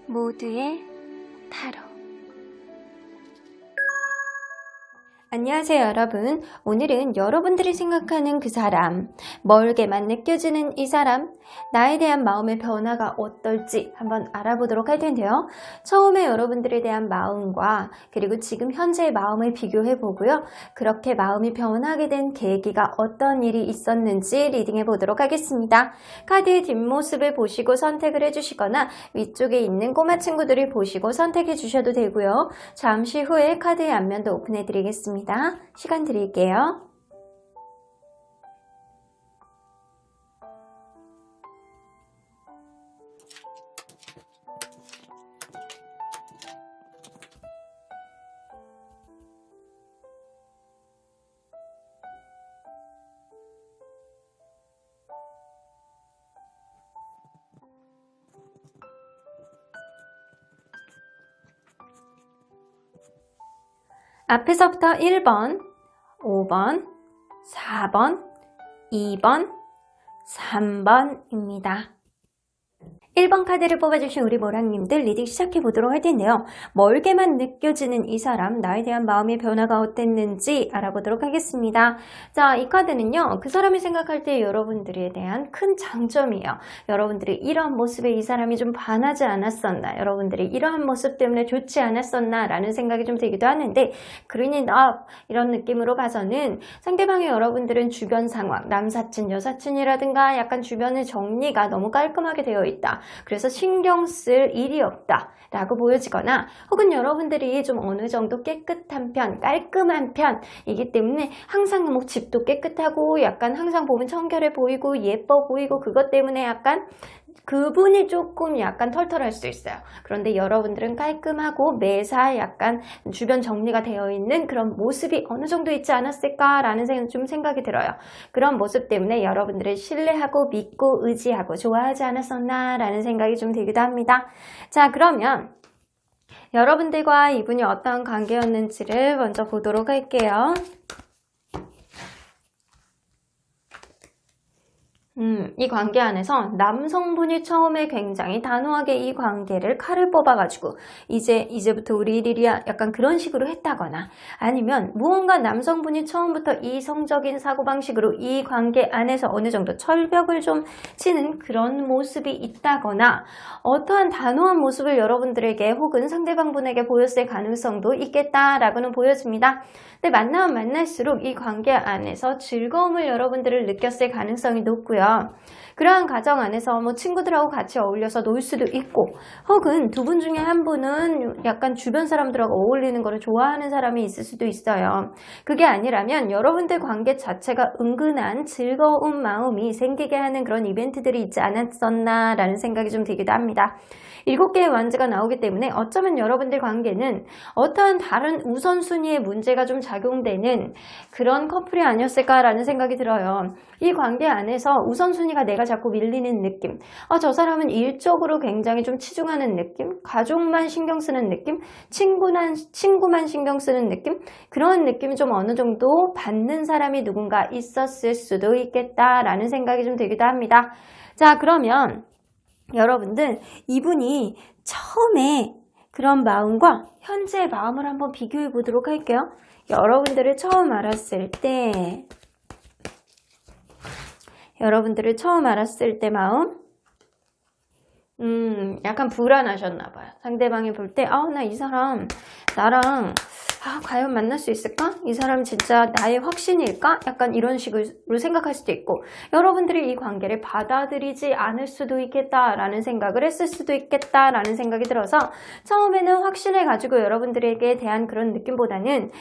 모두의 타로. 안녕하세요 여러분. 오늘은 여러분들이 생각하는 그 사람, 멀게만 느껴지는 이 사람, 나에 대한 마음의 변화가 어떨지 한번 알아보도록 할 텐데요. 처음에 여러분들에 대한 마음과 그리고 지금 현재의 마음을 비교해 보고요. 그렇게 마음이 변하게 된 계기가 어떤 일이 있었는지 리딩해 보도록 하겠습니다. 카드의 뒷모습을 보시고 선택을 해주시거나 위쪽에 있는 꼬마 친구들을 보시고 선택해 주셔도 되고요. 잠시 후에 카드의 앞면도 오픈해 드리겠습니다. 시간 드릴게요. 앞에서부터 1번, 5번, 4번, 2번, 3번입니다. 1번 카드를 뽑아주신 우리 모랑님들 리딩 시작해보도록 할 텐데요. 멀게만 느껴지는 이 사람, 나에 대한 마음의 변화가 어땠는지 알아보도록 하겠습니다. 자, 이 카드는요. 그 사람이 생각할 때 여러분들에 대한 큰 장점이에요. 여러분들이 이러한 모습에 이 사람이 좀 반하지 않았었나, 여러분들이 이러한 모습 때문에 좋지 않았었나 라는 생각이 좀 들기도 하는데, 그러니 이런 느낌으로 봐서는 상대방의 여러분들은 주변 상황, 남사친, 여사친이라든가 약간 주변의 정리가 너무 깔끔하게 되어 있다. 그래서 신경 쓸 일이 없다 라고 보여지거나, 혹은 여러분들이 좀 어느 정도 깨끗한 편, 깔끔한 편이기 때문에 항상 뭐 집도 깨끗하고 약간 항상 보면 청결해 보이고 예뻐 보이고, 그것 때문에 약간 그분이 조금 약간 털털할 수 있어요. 그런데 여러분들은 깔끔하고 매사 약간 주변 정리가 되어 있는 그런 모습이 어느 정도 있지 않았을까라는 생각이 들어요. 그런 모습 때문에 여러분들을 신뢰하고 믿고 의지하고 좋아하지 않았었나라는 생각이 좀 들기도 합니다. 자, 그러면 여러분들과 이분이 어떤 관계였는지를 먼저 보도록 할게요. 이 관계 안에서 남성분이 처음에 굉장히 단호하게 이 관계를 칼을 뽑아가지고 이제부터 우리 일이야 약간 그런 식으로 했다거나, 아니면 무언가 남성분이 처음부터 이성적인 사고방식으로 이 관계 안에서 어느 정도 철벽을 좀 치는 그런 모습이 있다거나, 어떠한 단호한 모습을 여러분들에게 혹은 상대방분에게 보였을 가능성도 있겠다라고는 보여집니다. 근데 만나면 만날수록 이 관계 안에서 즐거움을 여러분들을 느꼈을 가능성이 높고요. 그러한 가정 안에서 뭐 친구들하고 같이 어울려서 놀 수도 있고, 혹은 두 분 중에 한 분은 약간 주변 사람들하고 어울리는 거를 좋아하는 사람이 있을 수도 있어요. 그게 아니라면 여러분들 관계 자체가 은근한 즐거운 마음이 생기게 하는 그런 이벤트들이 있지 않았었나 라는 생각이 좀 들기도 합니다. 7개의 완즈가 나오기 때문에 어쩌면 여러분들 관계는 어떠한 다른 우선순위의 문제가 좀 작용되는 그런 커플이 아니었을까라는 생각이 들어요. 이 관계 안에서 우선순위가 내가 자꾸 밀리는 느낌, 저 사람은 일적으로 굉장히 좀 치중하는 느낌, 가족만 신경 쓰는 느낌, 친구만 신경 쓰는 느낌, 그런 느낌이 좀 어느 정도 받는 사람이 누군가 있었을 수도 있겠다라는 생각이 좀 들기도 합니다. 자, 그러면 여러분들 이분이 처음에 그런 마음과 현재의 마음을 한번 비교해 보도록 할게요. 여러분들을 처음 알았을 때 마음, 약간 불안하셨나 봐요. 상대방이 볼 때 나 이 사람 나랑 과연 만날 수 있을까? 이 사람 진짜 나의 확신일까? 약간 이런 식으로 생각할 수도 있고, 여러분들이 이 관계를 받아들이지 않을 수도 있겠다라는 생각을 했을 수도 있겠다라는 생각이 들어서, 처음에는 확신을 가지고 여러분들에게 대한 그런 느낌보다는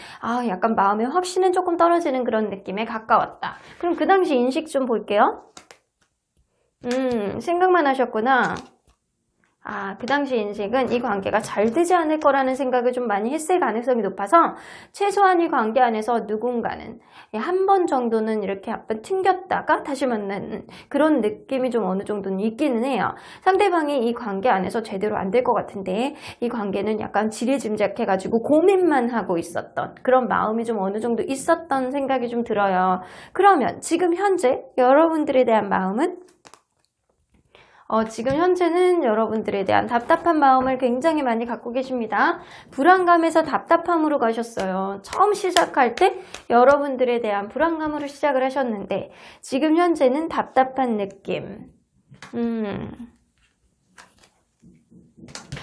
약간 마음의 확신은 조금 떨어지는 그런 느낌에 가까웠다. 그럼 그 당시 인식 좀 볼게요. 생각만 하셨구나. 그 당시 인식은 이 관계가 잘 되지 않을 거라는 생각을 좀 많이 했을 가능성이 높아서, 최소한 이 관계 안에서 누군가는 한 번 정도는 이렇게 한번 튕겼다가 다시 만나는 그런 느낌이 좀 어느 정도는 있기는 해요. 상대방이 이 관계 안에서 제대로 안 될 것 같은데 이 관계는 약간 지레짐작해가지고 고민만 하고 있었던 그런 마음이 좀 어느 정도 있었던 생각이 좀 들어요. 그러면 지금 현재 여러분들에 대한 마음은 지금 현재는 여러분들에 대한 답답한 마음을 굉장히 많이 갖고 계십니다. 불안감에서 답답함으로 가셨어요. 처음 시작할 때 여러분들에 대한 불안감으로 시작을 하셨는데 지금 현재는 답답한 느낌.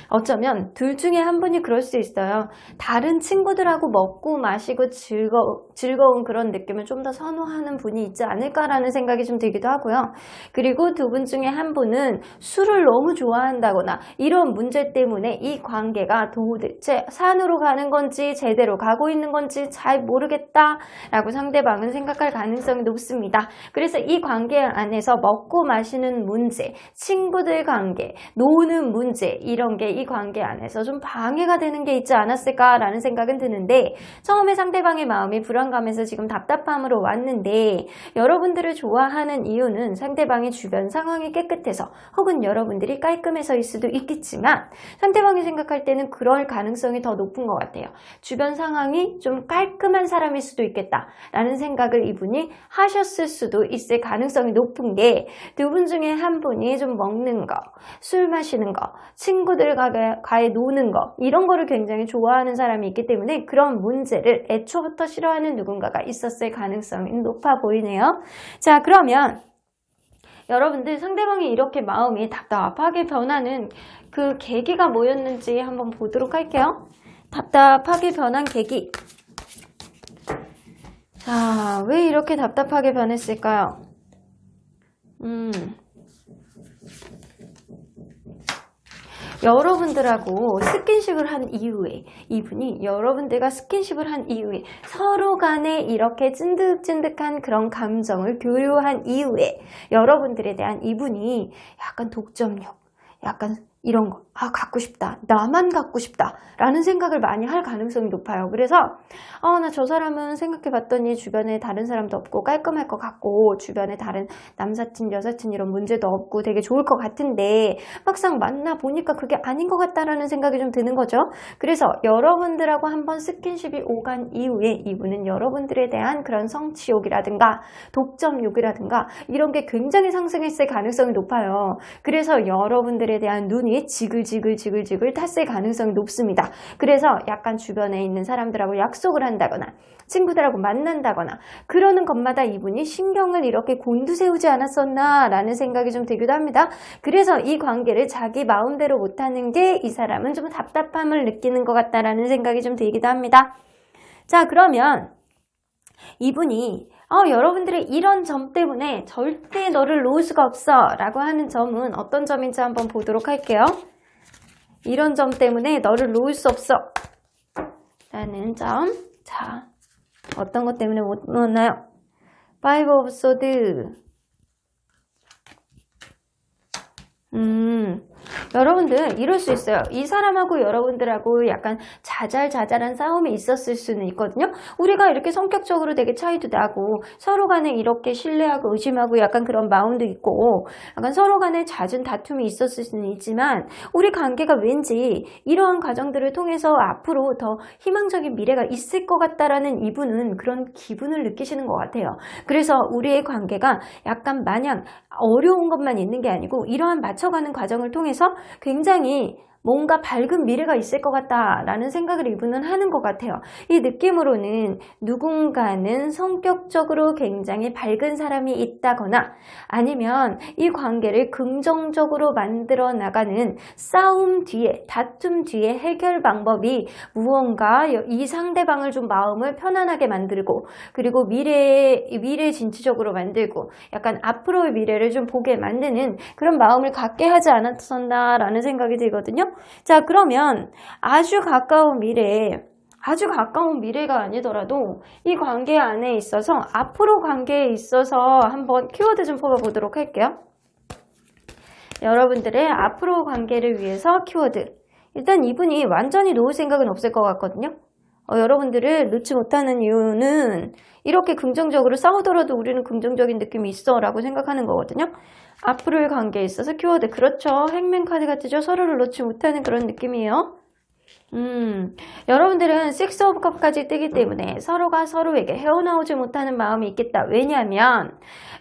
어쩌면 둘 중에 한 분이 그럴 수 있어요. 다른 친구들하고 먹고 마시고 즐거운 그런 느낌을 좀 더 선호하는 분이 있지 않을까라는 생각이 좀 들기도 하고요. 그리고 두 분 중에 한 분은 술을 너무 좋아한다거나 이런 문제 때문에 이 관계가 도대체 산으로 가는 건지 제대로 가고 있는 건지 잘 모르겠다라고 상대방은 생각할 가능성이 높습니다. 그래서 이 관계 안에서 먹고 마시는 문제, 친구들 관계, 노는 문제 이런 게 이 관계 안에서 좀 방해가 되는 게 있지 않았을까라는 생각은 드는데 처음에 상대방의 마음이 불안감에서 지금 답답함으로 왔는데 여러분들을 좋아하는 이유는 상대방의 주변 상황이 깨끗해서 혹은 여러분들이 깔끔해서일 수도 있겠지만 상대방이 생각할 때는 그럴 가능성이 더 높은 것 같아요. 주변 상황이 좀 깔끔한 사람일 수도 있겠다라는 생각을 이분이 하셨을 수도 있을 가능성이 높은 게 두 분 중에 한 분이 좀 먹는 거, 술 마시는 거, 친구들과의 노는 거 이런 거를 굉장히 좋아하는 사람이 있기 때문에 그런 문제를 애초부터 싫어하는 누군가가 있었을 가능성이 높아 보이네요. 자, 그러면 여러분들 상대방이 이렇게 마음이 답답하게 변하는 그 계기가 뭐였는지 한번 보도록 할게요. 답답하게 변한 계기. 자, 왜 이렇게 답답하게 변했을까요? 여러분들하고 스킨십을 한 이후에 이분이 여러분들과 스킨십을 한 이후에 서로 간에 이렇게 찐득찐득한 그런 감정을 교류한 이후에 여러분들에 대한 이분이 약간 독점력, 약간 이런 거, 갖고 싶다. 나만 갖고 싶다. 라는 생각을 많이 할 가능성이 높아요. 그래서, 나 저 사람은 생각해봤더니 주변에 다른 사람도 없고 깔끔할 것 같고 주변에 다른 남사친, 여사친 이런 문제도 없고 되게 좋을 것 같은데 막상 만나보니까 그게 아닌 것 같다라는 생각이 좀 드는 거죠. 그래서 여러분들하고 한번 스킨십이 오간 이후에 이분은 여러분들에 대한 그런 성취욕이라든가 독점욕이라든가 이런 게 굉장히 상승했을 가능성이 높아요. 그래서 여러분들에 대한 눈이 지글지글 탔을 가능성이 높습니다. 그래서 약간 주변에 있는 사람들하고 약속을 한다거나 친구들하고 만난다거나 그러는 것마다 이분이 신경을 이렇게 곤두세우지 않았었나 라는 생각이 좀 들기도 합니다. 그래서 이 관계를 자기 마음대로 못하는 게 이 사람은 좀 답답함을 느끼는 것 같다라는 생각이 좀 들기도 합니다. 자, 그러면 이분이 여러분들의 이런 점 때문에 절대 너를 놓을 수가 없어 라고 하는 점은 어떤 점인지 한번 보도록 할게요. 이런 점 때문에 너를 놓을 수 없어 라는 점. 자, 어떤 것 때문에 못 놓나요? Five of Swords. 여러분들 이럴 수 있어요. 이 사람하고 여러분들하고 약간 자잘자잘한 싸움이 있었을 수는 있거든요. 우리가 이렇게 성격적으로 되게 차이도 나고 서로 간에 이렇게 신뢰하고 의심하고 약간 그런 마음도 있고 약간 서로 간에 잦은 다툼이 있었을 수는 있지만 우리 관계가 왠지 이러한 과정들을 통해서 앞으로 더 희망적인 미래가 있을 것 같다라는 이분은 그런 기분을 느끼시는 것 같아요. 그래서 우리의 관계가 약간 마냥 어려운 것만 있는 게 아니고 이러한 맞춰가는 과정을 통해서 굉장히 뭔가 밝은 미래가 있을 것 같다라는 생각을 이분은 하는 것 같아요. 이 느낌으로는 누군가는 성격적으로 굉장히 밝은 사람이 있다거나 아니면 이 관계를 긍정적으로 만들어 나가는 싸움 뒤에, 다툼 뒤에 해결 방법이 무언가 이 상대방을 좀 마음을 편안하게 만들고 그리고 미래 진취적으로 만들고 약간 앞으로의 미래를 좀 보게 만드는 그런 마음을 갖게 하지 않았었나라는 생각이 들거든요. 자, 그러면 아주 가까운 미래가 아니더라도 이 관계 안에 있어서 앞으로 관계에 있어서 한번 키워드 좀 뽑아보도록 할게요. 여러분들의 앞으로 관계를 위해서 키워드. 일단 이분이 완전히 놓을 생각은 없을 것 같거든요. 여러분들을 놓지 못하는 이유는 이렇게 긍정적으로 싸우더라도 우리는 긍정적인 느낌이 있어 라고 생각하는 거거든요. 앞으로의 관계에 있어서 키워드. 그렇죠. 행맨 카드가 뜨죠. 서로를 놓지 못하는 그런 느낌이에요. 여러분들은 식스 오브 컵까지 뜨기 때문에 서로가 서로에게 헤어나오지 못하는 마음이 있겠다. 왜냐하면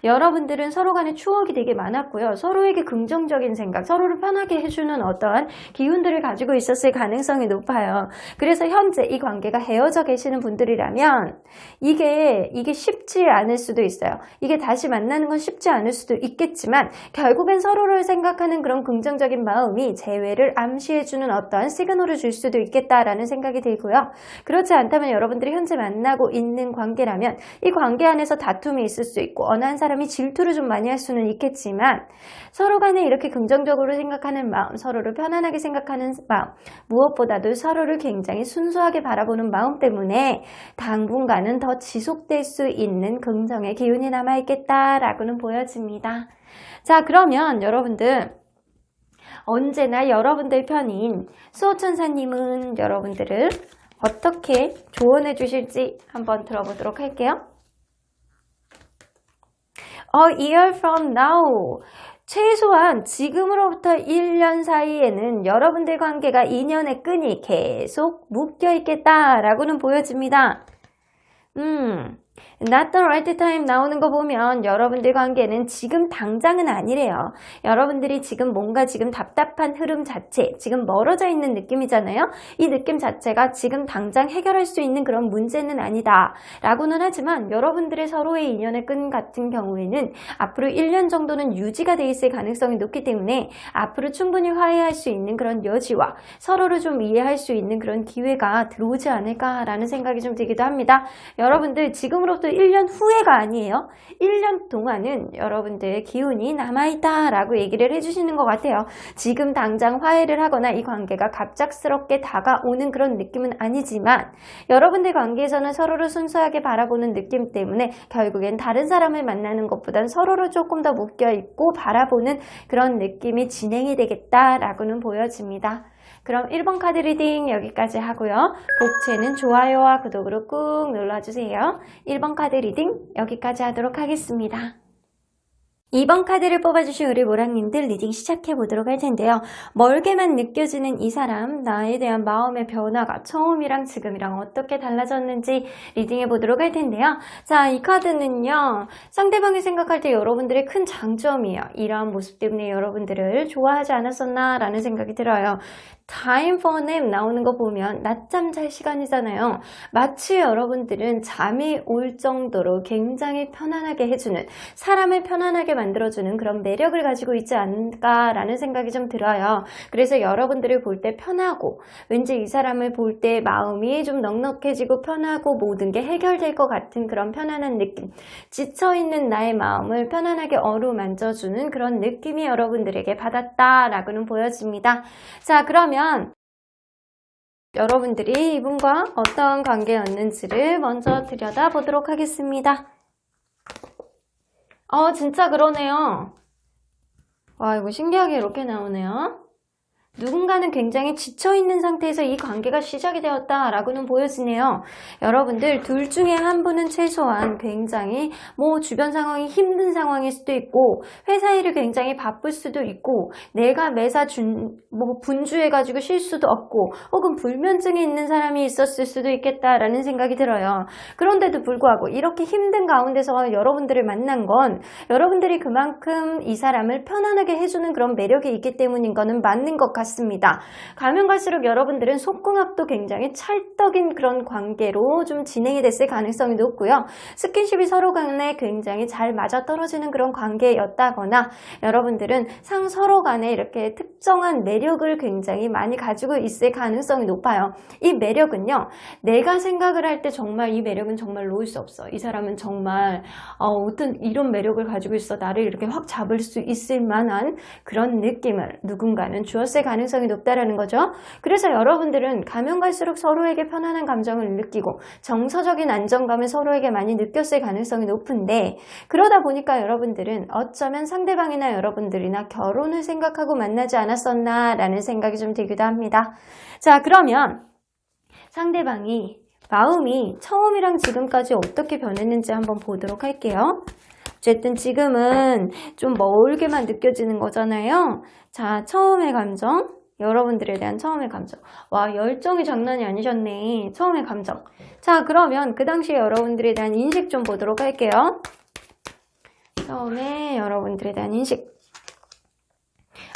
여러분들은 서로 간에 추억이 되게 많았고요. 서로에게 긍정적인 생각, 서로를 편하게 해주는 어떠한 기운들을 가지고 있었을 가능성이 높아요. 그래서 현재 이 관계가 헤어져 계시는 분들이라면 이게 쉽지 않을 수도 있어요. 이게 다시 만나는 건 쉽지 않을 수도 있겠지만 결국엔 서로를 생각하는 그런 긍정적인 마음이 재회를 암시해주는 어떠한 시그널을 줄 수도 있겠다라는 생각이 들고요. 그렇지 않다면 여러분들이 현재 만나고 있는 관계라면 이 관계 안에서 다툼이 있을 수 있고 어느 한 사람이 질투를 좀 많이 할 수는 있겠지만 서로 간에 이렇게 긍정적으로 생각하는 마음, 서로를 편안하게 생각하는 마음, 무엇보다도 서로를 굉장히 순수하게 바라보는 마음 때문에 당분간은 더 지속될 수 있는 긍정의 기운이 남아있겠다라고는 보여집니다. 자, 그러면 여러분들 언제나 여러분들 편인 수호천사님은 여러분들을 어떻게 조언해 주실지 한번 들어보도록 할게요. A year from now. 최소한 지금으로부터 1년 사이에는 여러분들 관계가 인연의 끈이 계속 묶여 있겠다라고는 보여집니다. Not the right time 나오는 거 보면 여러분들 관계는 지금 당장은 아니래요. 여러분들이 지금 뭔가 지금 답답한 흐름 자체, 지금 멀어져 있는 느낌이잖아요. 이 느낌 자체가 지금 당장 해결할 수 있는 그런 문제는 아니다 라고는 하지만 여러분들의 서로의 인연의 끈 같은 경우에는 앞으로 1년 정도는 유지가 돼 있을 가능성이 높기 때문에 앞으로 충분히 화해할 수 있는 그런 여지와 서로를 좀 이해할 수 있는 그런 기회가 들어오지 않을까라는 생각이 좀 들기도 합니다. 여러분들 지금으로부터 1년 후회가 아니에요. 1년 동안은 여러분들의 기운이 남아있다라고 얘기를 해주시는 것 같아요. 지금 당장 화해를 하거나 이 관계가 갑작스럽게 다가오는 그런 느낌은 아니지만 여러분들 관계에서는 서로를 순수하게 바라보는 느낌 때문에 결국엔 다른 사람을 만나는 것보단 서로를 조금 더 묶여있고 바라보는 그런 느낌이 진행이 되겠다라고는 보여집니다. 그럼 1번 카드 리딩 여기까지 하고요. 복채는 좋아요와 구독으로 꾹 눌러주세요. 1번 카드 리딩 여기까지 하도록 하겠습니다. 2번 카드를 뽑아주신 우리 모랑님들 리딩 시작해보도록 할 텐데요. 멀게만 느껴지는 이 사람, 나에 대한 마음의 변화가 처음이랑 지금이랑 어떻게 달라졌는지 리딩해보도록 할 텐데요. 자, 이 카드는요. 상대방이 생각할 때 여러분들의 큰 장점이에요. 이러한 모습 때문에 여러분들을 좋아하지 않았었나 라는 생각이 들어요. Time for nap 나오는 거 보면 낮잠 잘 시간이잖아요. 마치 여러분들은 잠이 올 정도로 굉장히 편안하게 해주는, 사람을 편안하게 만들어주는 그런 매력을 가지고 있지 않을까라는 생각이 좀 들어요. 그래서 여러분들을 볼 때 편하고 왠지 이 사람을 볼 때 마음이 좀 넉넉해지고 편하고 모든 게 해결될 것 같은 그런 편안한 느낌, 지쳐있는 나의 마음을 편안하게 어루만져주는 그런 느낌이 여러분들에게 받았다라고는 보여집니다. 자, 그러면 여러분들이 이분과 어떤 관계였는지를 먼저 들여다보도록 하겠습니다. 진짜 그러네요. 와, 이거 신기하게 이렇게 나오네요. 누군가는 굉장히 지쳐있는 상태에서 이 관계가 시작이 되었다라고는 보여지네요. 여러분들 둘 중에 한 분은 최소한 굉장히 주변 상황이 힘든 상황일 수도 있고 회사 일이 굉장히 바쁠 수도 있고 내가 매사 분주해가지고 쉴 수도 없고 혹은 불면증이 있는 사람이 있었을 수도 있겠다라는 생각이 들어요. 그런데도 불구하고 이렇게 힘든 가운데서 여러분들을 만난 건 여러분들이 그만큼 이 사람을 편안하게 해주는 그런 매력이 있기 때문인 거는 맞는 것 같습니다. 가면 갈수록 여러분들은 속궁합도 굉장히 찰떡인 그런 관계로 좀 진행이 됐을 가능성이 높고요. 스킨십이 서로 간에 굉장히 잘 맞아떨어지는 그런 관계였다거나 여러분들은 서로 간에 이렇게 특정한 매력을 굉장히 많이 가지고 있을 가능성이 높아요. 이 매력은요. 내가 생각을 할 때 정말 이 매력은 정말 놓을 수 없어. 이 사람은 정말 어떤 이런 매력을 가지고 있어. 나를 이렇게 확 잡을 수 있을 만한 그런 느낌을 누군가는 주었을 가능성이 높다라는 거죠. 그래서 여러분들은 가면 갈수록 서로에게 편안한 감정을 느끼고 정서적인 안정감을 서로에게 많이 느꼈을 가능성이 높은데 그러다 보니까 여러분들은 어쩌면 상대방이나 여러분들이나 결혼을 생각하고 만나지 않았었나 라는 생각이 좀 들기도 합니다. 자, 그러면 상대방이 마음이 처음이랑 지금까지 어떻게 변했는지 한번 보도록 할게요. 어쨌든 지금은 좀 멀게만 느껴지는 거잖아요. 자, 처음의 감정 여러분들에 대한 처음의 감정. 와, 열정이 장난이 아니셨네. 처음의 감정. 자, 그러면 그 당시에 여러분들에 대한 인식 좀 보도록 할게요. 처음에 여러분들에 대한 인식.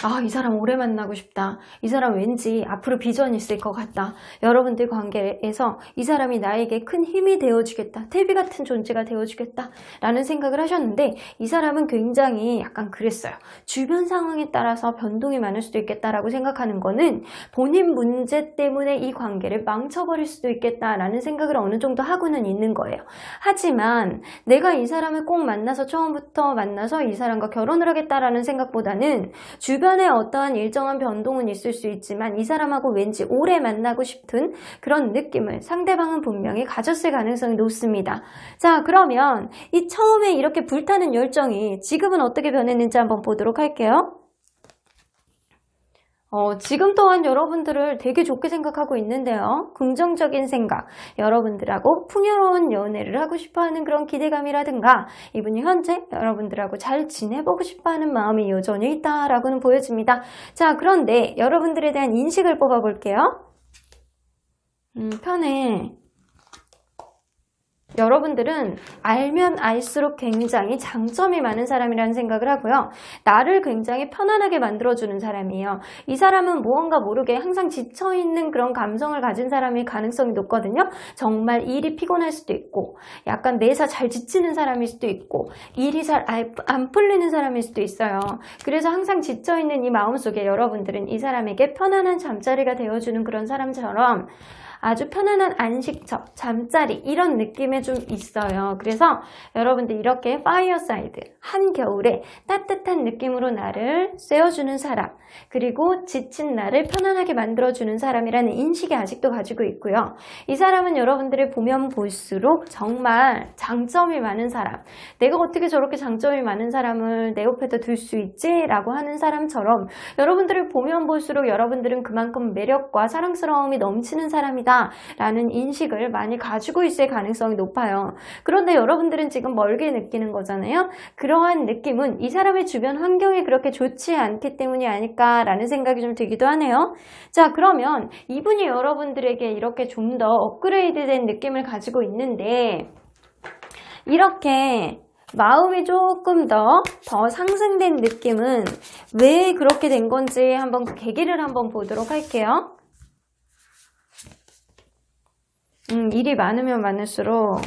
아, 이 사람 오래 만나고 싶다. 이 사람 왠지 앞으로 비전이 있을 것 같다. 여러분들 관계에서 이 사람이 나에게 큰 힘이 되어주겠다. 태비 같은 존재가 되어주겠다. 라는 생각을 하셨는데 이 사람은 굉장히 약간 그랬어요. 주변 상황에 따라서 변동이 많을 수도 있겠다라고 생각하는 거는 본인 문제 때문에 이 관계를 망쳐버릴 수도 있겠다라는 생각을 어느 정도 하고는 있는 거예요. 하지만 내가 이 사람을 꼭 만나서 처음부터 만나서 이 사람과 결혼을 하겠다라는 생각보다는 주변에 어떠한 일정한 변동은 있을 수 있지만 이 사람하고 왠지 오래 만나고 싶은 그런 느낌을 상대방은 분명히 가졌을 가능성이 높습니다. 자, 그러면 이 처음에 이렇게 불타는 열정이 지금은 어떻게 변했는지 한번 보도록 할게요. 지금 또한 여러분들을 되게 좋게 생각하고 있는데요. 긍정적인 생각, 여러분들하고 풍요로운 연애를 하고 싶어하는 그런 기대감이라든가 이분이 현재 여러분들하고 잘 지내보고 싶어하는 마음이 여전히 있다라고는 보여집니다. 자, 그런데 여러분들에 대한 인식을 뽑아볼게요. 편해. 여러분들은 알면 알수록 굉장히 장점이 많은 사람이라는 생각을 하고요. 나를 굉장히 편안하게 만들어주는 사람이에요. 이 사람은 무언가 모르게 항상 지쳐있는 그런 감성을 가진 사람일 가능성이 높거든요. 정말 일이 피곤할 수도 있고 약간 내사 잘 지치는 사람일 수도 있고 일이 잘 안 풀리는 사람일 수도 있어요. 그래서 항상 지쳐있는 이 마음속에 여러분들은 이 사람에게 편안한 잠자리가 되어주는 그런 사람처럼 아주 편안한 안식처, 잠자리 이런 느낌에 좀 있어요. 그래서 여러분들 이렇게 파이어사이드, 한겨울에 따뜻한 느낌으로 나를 쐬어주는 사람, 그리고 지친 나를 편안하게 만들어주는 사람이라는 인식이 아직도 가지고 있고요. 이 사람은 여러분들을 보면 볼수록 정말 장점이 많은 사람, 내가 어떻게 저렇게 장점이 많은 사람을 내 옆에다 둘 수 있지? 라고 하는 사람처럼 여러분들을 보면 볼수록 여러분들은 그만큼 매력과 사랑스러움이 넘치는 사람이다 라는 인식을 많이 가지고 있을 가능성이 높아요. 그런데 여러분들은 지금 멀게 느끼는 거잖아요. 그러한 느낌은 이 사람의 주변 환경이 그렇게 좋지 않기 때문이 아닐까라는 생각이 좀 들기도 하네요. 자, 그러면 이분이 여러분들에게 이렇게 좀 더 업그레이드된 느낌을 가지고 있는데 이렇게 마음이 조금 더 상승된 느낌은 왜 그렇게 된 건지 한번 그 계기를 한번 보도록 할게요. 일이 많으면 많을수록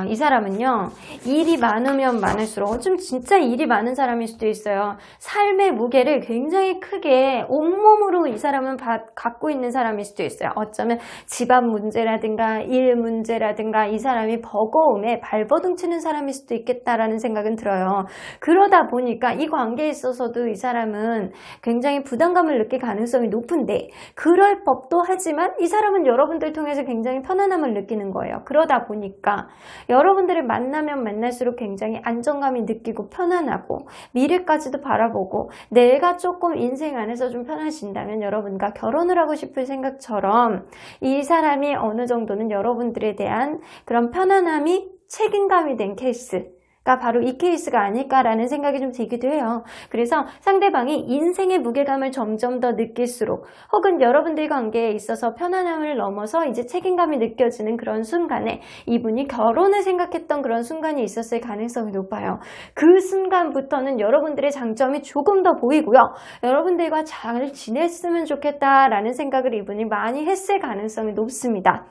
이 사람은요, 일이 많으면 많을수록 좀 진짜 일이 많은 사람일 수도 있어요. 삶의 무게를 굉장히 크게 온몸으로 이 사람은 갖고 있는 사람일 수도 있어요. 어쩌면 집안 문제라든가 일 문제라든가 이 사람이 버거움에 발버둥 치는 사람일 수도 있겠다라는 생각은 들어요. 그러다 보니까 이 관계에 있어서도 이 사람은 굉장히 부담감을 느낄 가능성이 높은데 그럴 법도 하지만 이 사람은 여러분들 통해서 굉장히 편안함을 느끼는 거예요. 그러다 보니까 여러분들을 만나면 만날수록 굉장히 안정감이 느끼고 편안하고 미래까지도 바라보고 내가 조금 인생 안에서 좀 편해진다면 여러분과 결혼을 하고 싶을 생각처럼 이 사람이 어느 정도는 여러분들에 대한 그런 편안함이 책임감이 된 케이스 바로 이 케이스가 아닐까라는 생각이 좀 들기도 해요. 그래서 상대방이 인생의 무게감을 점점 더 느낄수록 혹은 여러분들 관계에 있어서 편안함을 넘어서 이제 책임감이 느껴지는 그런 순간에 이분이 결혼을 생각했던 그런 순간이 있었을 가능성이 높아요. 그 순간부터는 여러분들의 장점이 조금 더 보이고요. 여러분들과 잘 지냈으면 좋겠다라는 생각을 이분이 많이 했을 가능성이 높습니다.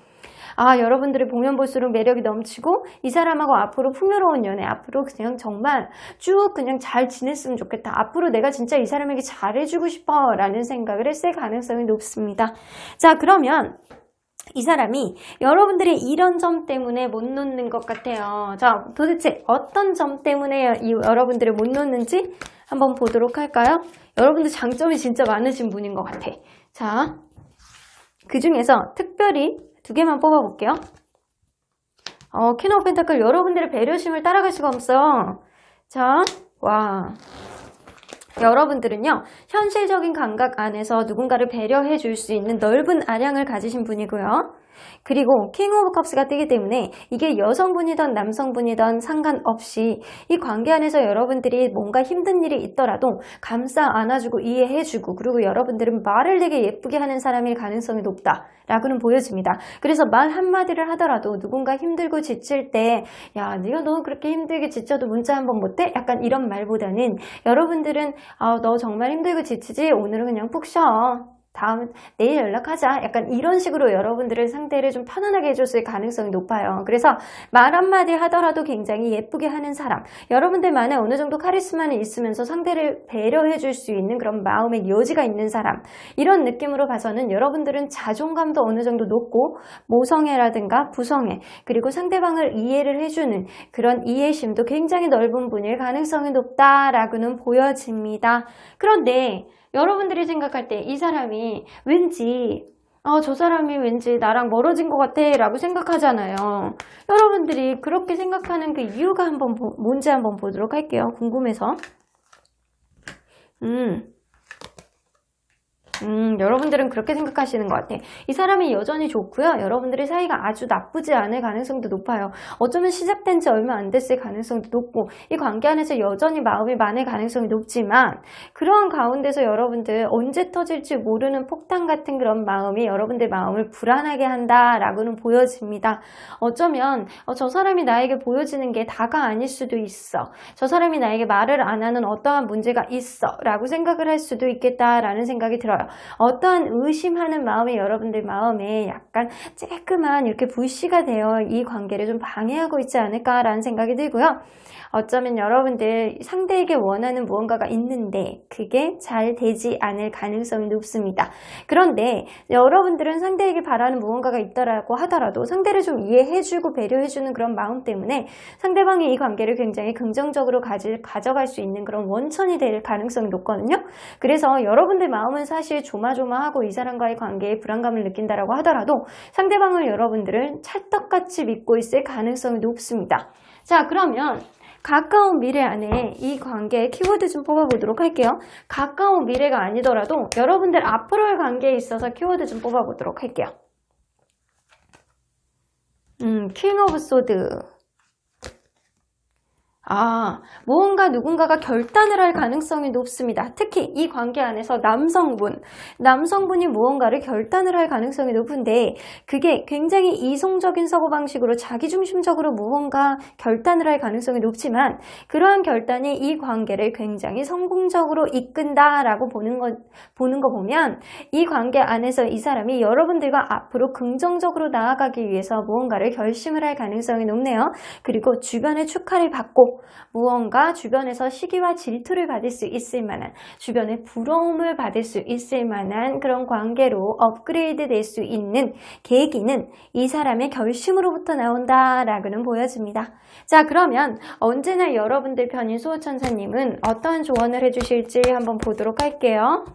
여러분들을 보면 볼수록 매력이 넘치고 이 사람하고 앞으로 풍요로운 연애, 앞으로 그냥 정말 쭉 그냥 잘 지냈으면 좋겠다. 앞으로 내가 진짜 이 사람에게 잘해주고 싶어 라는 생각을 했을 가능성이 높습니다. 자, 그러면 이 사람이 여러분들의 이런 점 때문에 못 놓는 것 같아요. 자, 도대체 어떤 점 때문에 여러분들을 못 놓는지 한번 보도록 할까요? 여러분들 장점이 진짜 많으신 분인 것 같아. 자, 그 중에서 특별히 2개만 뽑아볼게요. 퀸 오브 펜타클, 여러분들의 배려심을 따라갈 수가 없어. 자, 와. 여러분들은요, 현실적인 감각 안에서 누군가를 배려해 줄 수 있는 넓은 아량을 가지신 분이고요. 그리고 킹 오브 컵스가 뜨기 때문에 이게 여성분이든 남성분이든 상관없이 이 관계 안에서 여러분들이 뭔가 힘든 일이 있더라도 감싸 안아주고 이해해주고, 그리고 여러분들은 말을 되게 예쁘게 하는 사람일 가능성이 높다라고는 보여집니다. 그래서 말 한마디를 하더라도 누군가 힘들고 지칠 때 야, 네가 너 그렇게 힘들게 지쳐도 문자 한번 못해? 약간 이런 말보다는 여러분들은 너 정말 힘들고 지치지? 오늘은 그냥 푹 쉬어. 내일 연락하자. 약간 이런 식으로 여러분들의 상대를 좀 편안하게 해줬을 가능성이 높아요. 그래서 말 한마디 하더라도 굉장히 예쁘게 하는 사람, 여러분들만의 어느 정도 카리스마는 있으면서 상대를 배려해 줄 수 있는 그런 마음의 여지가 있는 사람, 이런 느낌으로 봐서는 여러분들은 자존감도 어느 정도 높고 모성애라든가 부성애, 그리고 상대방을 이해를 해주는 그런 이해심도 굉장히 넓은 분일 가능성이 높다라고는 보여집니다. 그런데 여러분들이 생각할 때 이 사람이 왠지 저 사람이 왠지 나랑 멀어진 것 같아 라고 생각하잖아요. 여러분들이 그렇게 생각하는 그 이유가 뭔지 한번 보도록 할게요. 궁금해서. 여러분들은 그렇게 생각하시는 것 같아. 이 사람이 여전히 좋고요. 여러분들의 사이가 아주 나쁘지 않을 가능성도 높아요. 어쩌면 시작된 지 얼마 안 됐을 가능성도 높고, 이 관계 안에서 여전히 마음이 많을 가능성이 높지만, 그러한 가운데서 여러분들 언제 터질지 모르는 폭탄 같은 그런 마음이 여러분들 마음을 불안하게 한다라고는 보여집니다. 어쩌면 저 사람이 나에게 보여지는 게 다가 아닐 수도 있어. 저 사람이 나에게 말을 안 하는 어떠한 문제가 있어 라고 생각을 할 수도 있겠다라는 생각이 들어요. 어떠한 의심하는 마음이 여러분들 마음에 약간 쬐끄만 이렇게 불씨가 되어 이 관계를 좀 방해하고 있지 않을까라는 생각이 들고요. 어쩌면 여러분들 상대에게 원하는 무언가가 있는데 그게 잘 되지 않을 가능성이 높습니다. 그런데 여러분들은 상대에게 바라는 무언가가 있다라고 하더라도 상대를 좀 이해해주고 배려해주는 그런 마음 때문에 상대방이 이 관계를 굉장히 긍정적으로 가져갈 수 있는 그런 원천이 될 가능성이 높거든요. 그래서 여러분들 마음은 사실 조마조마하고 이 사람과의 관계에 불안감을 느낀다라고 하더라도 상대방을 여러분들은 찰떡같이 믿고 있을 가능성이 높습니다. 자, 그러면 가까운 미래 안에 이 관계의 키워드 좀 뽑아보도록 할게요. 가까운 미래가 아니더라도 여러분들 앞으로의 관계에 있어서 키워드 좀 뽑아보도록 할게요. 킹 오브 소드. 무언가 누군가가 결단을 할 가능성이 높습니다. 특히 이 관계 안에서 남성분이 무언가를 결단을 할 가능성이 높은데, 그게 굉장히 이성적인 사고방식으로 자기중심적으로 무언가 결단을 할 가능성이 높지만, 그러한 결단이 이 관계를 굉장히 성공적으로 이끈다라고 보는 거 보면, 이 관계 안에서 이 사람이 여러분들과 앞으로 긍정적으로 나아가기 위해서 무언가를 결심을 할 가능성이 높네요. 그리고 주변의 축하를 받고 무언가 주변에서 시기와 질투를 받을 수 있을 만한, 주변의 부러움을 받을 수 있을 만한 그런 관계로 업그레이드 될 수 있는 계기는 이 사람의 결심으로부터 나온다라고는 보여집니다. 자, 그러면 언제나 여러분들 편인 수호천사님은 어떠한 조언을 해주실지 한번 보도록 할게요.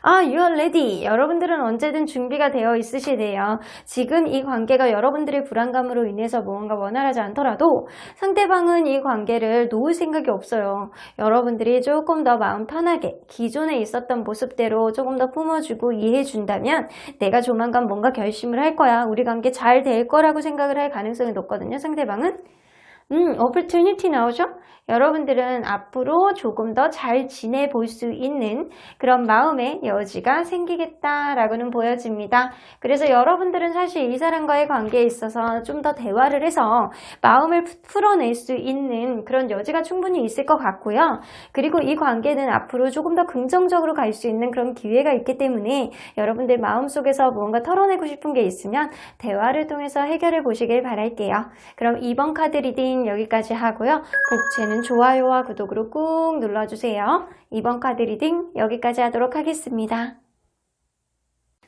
You are ready. 여러분들은 언제든 준비가 되어 있으시대요. 지금 이 관계가 여러분들의 불안감으로 인해서 무언가 원활하지 않더라도 상대방은 이 관계를 놓을 생각이 없어요. 여러분들이 조금 더 마음 편하게 기존에 있었던 모습대로 조금 더 품어주고 이해해준다면 내가 조만간 뭔가 결심을 할 거야. 우리 관계 잘 될 거라고 생각을 할 가능성이 높거든요. 상대방은. opportunity 나오죠? 여러분들은 앞으로 조금 더 잘 지내볼 수 있는 그런 마음의 여지가 생기겠다라고는 보여집니다. 그래서 여러분들은 사실 이 사람과의 관계에 있어서 좀 더 대화를 해서 마음을 풀어낼 수 있는 그런 여지가 충분히 있을 것 같고요. 그리고 이 관계는 앞으로 조금 더 긍정적으로 갈 수 있는 그런 기회가 있기 때문에 여러분들 마음속에서 무언가 털어내고 싶은 게 있으면 대화를 통해서 해결해 보시길 바랄게요. 그럼 이번 카드 리딩 여기까지 하고요. 복채는 좋아요와 구독으로 꾹 눌러주세요. 이번 카드 리딩 여기까지 하도록 하겠습니다.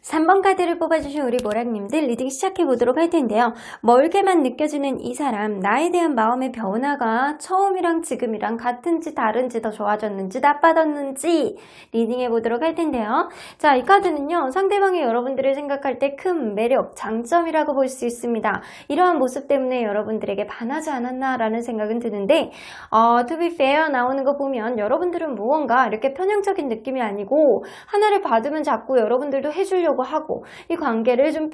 3번 카드를 뽑아주신 우리 모락님들 리딩 시작해보도록 할 텐데요. 멀게만 느껴지는 이 사람, 나에 대한 마음의 변화가 처음이랑 지금이랑 같은지 다른지, 더 좋아졌는지 나빠졌는지 리딩해보도록 할 텐데요. 자, 이 카드는요, 상대방이 여러분들을 생각할 때 큰 매력, 장점이라고 볼 수 있습니다. 이러한 모습 때문에 여러분들에게 반하지 않았나라는 생각은 드는데, to be fair 나오는 거 보면 여러분들은 무언가 이렇게 편향적인 느낌이 아니고 하나를 받으면 자꾸 여러분들도 해주려고 하고 이 관계를 좀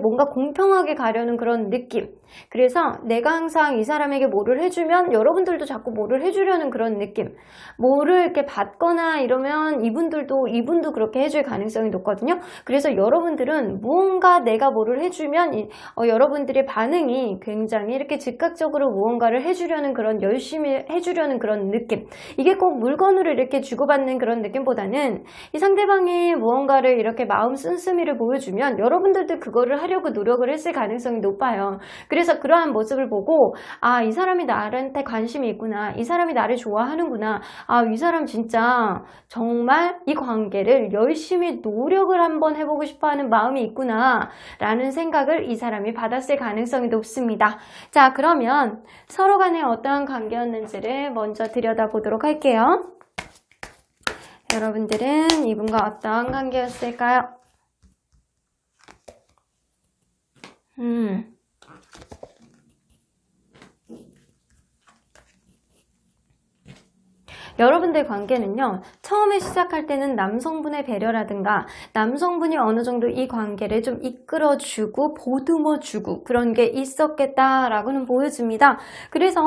뭔가 공평하게 가려는 그런 느낌. 그래서 내가 항상 이 사람에게 뭐를 해주면 여러분들도 자꾸 뭐를 해주려는 그런 느낌. 뭐를 이렇게 받거나 이러면 이분도 그렇게 해줄 가능성이 높거든요. 그래서 여러분들은 무언가 내가 뭐를 해주면 여러분들의 반응이 굉장히 이렇게 즉각적으로 무언가를 해주려는 그런 열심히 해주려는 그런 느낌. 이게 꼭 물건으로 이렇게 주고받는 그런 느낌보다는 이 상대방이 무언가를 이렇게 마음 씀씀이를 보여주면 여러분들도 그거를 하려고 노력을 했을 가능성이 높아요. 그래서 그러한 모습을 보고 이 사람이 나한테 관심이 있구나. 이 사람이 나를 좋아하는구나. 이 사람 진짜 정말 이 관계를 열심히 노력을 한번 해보고 싶어하는 마음이 있구나 라는 생각을 이 사람이 받았을 가능성이 높습니다. 자, 그러면 서로 간에 어떠한 관계였는지를 먼저 들여다보도록 할게요. 여러분들은 이분과 어떠한 관계였을까요? 여러분들 관계는요, 처음에 시작할 때는 남성분의 배려라든가 남성분이 어느 정도 이 관계를 좀 이끌어주고 보듬어주고 그런 게 있었겠다라고는 보여집니다. 그래서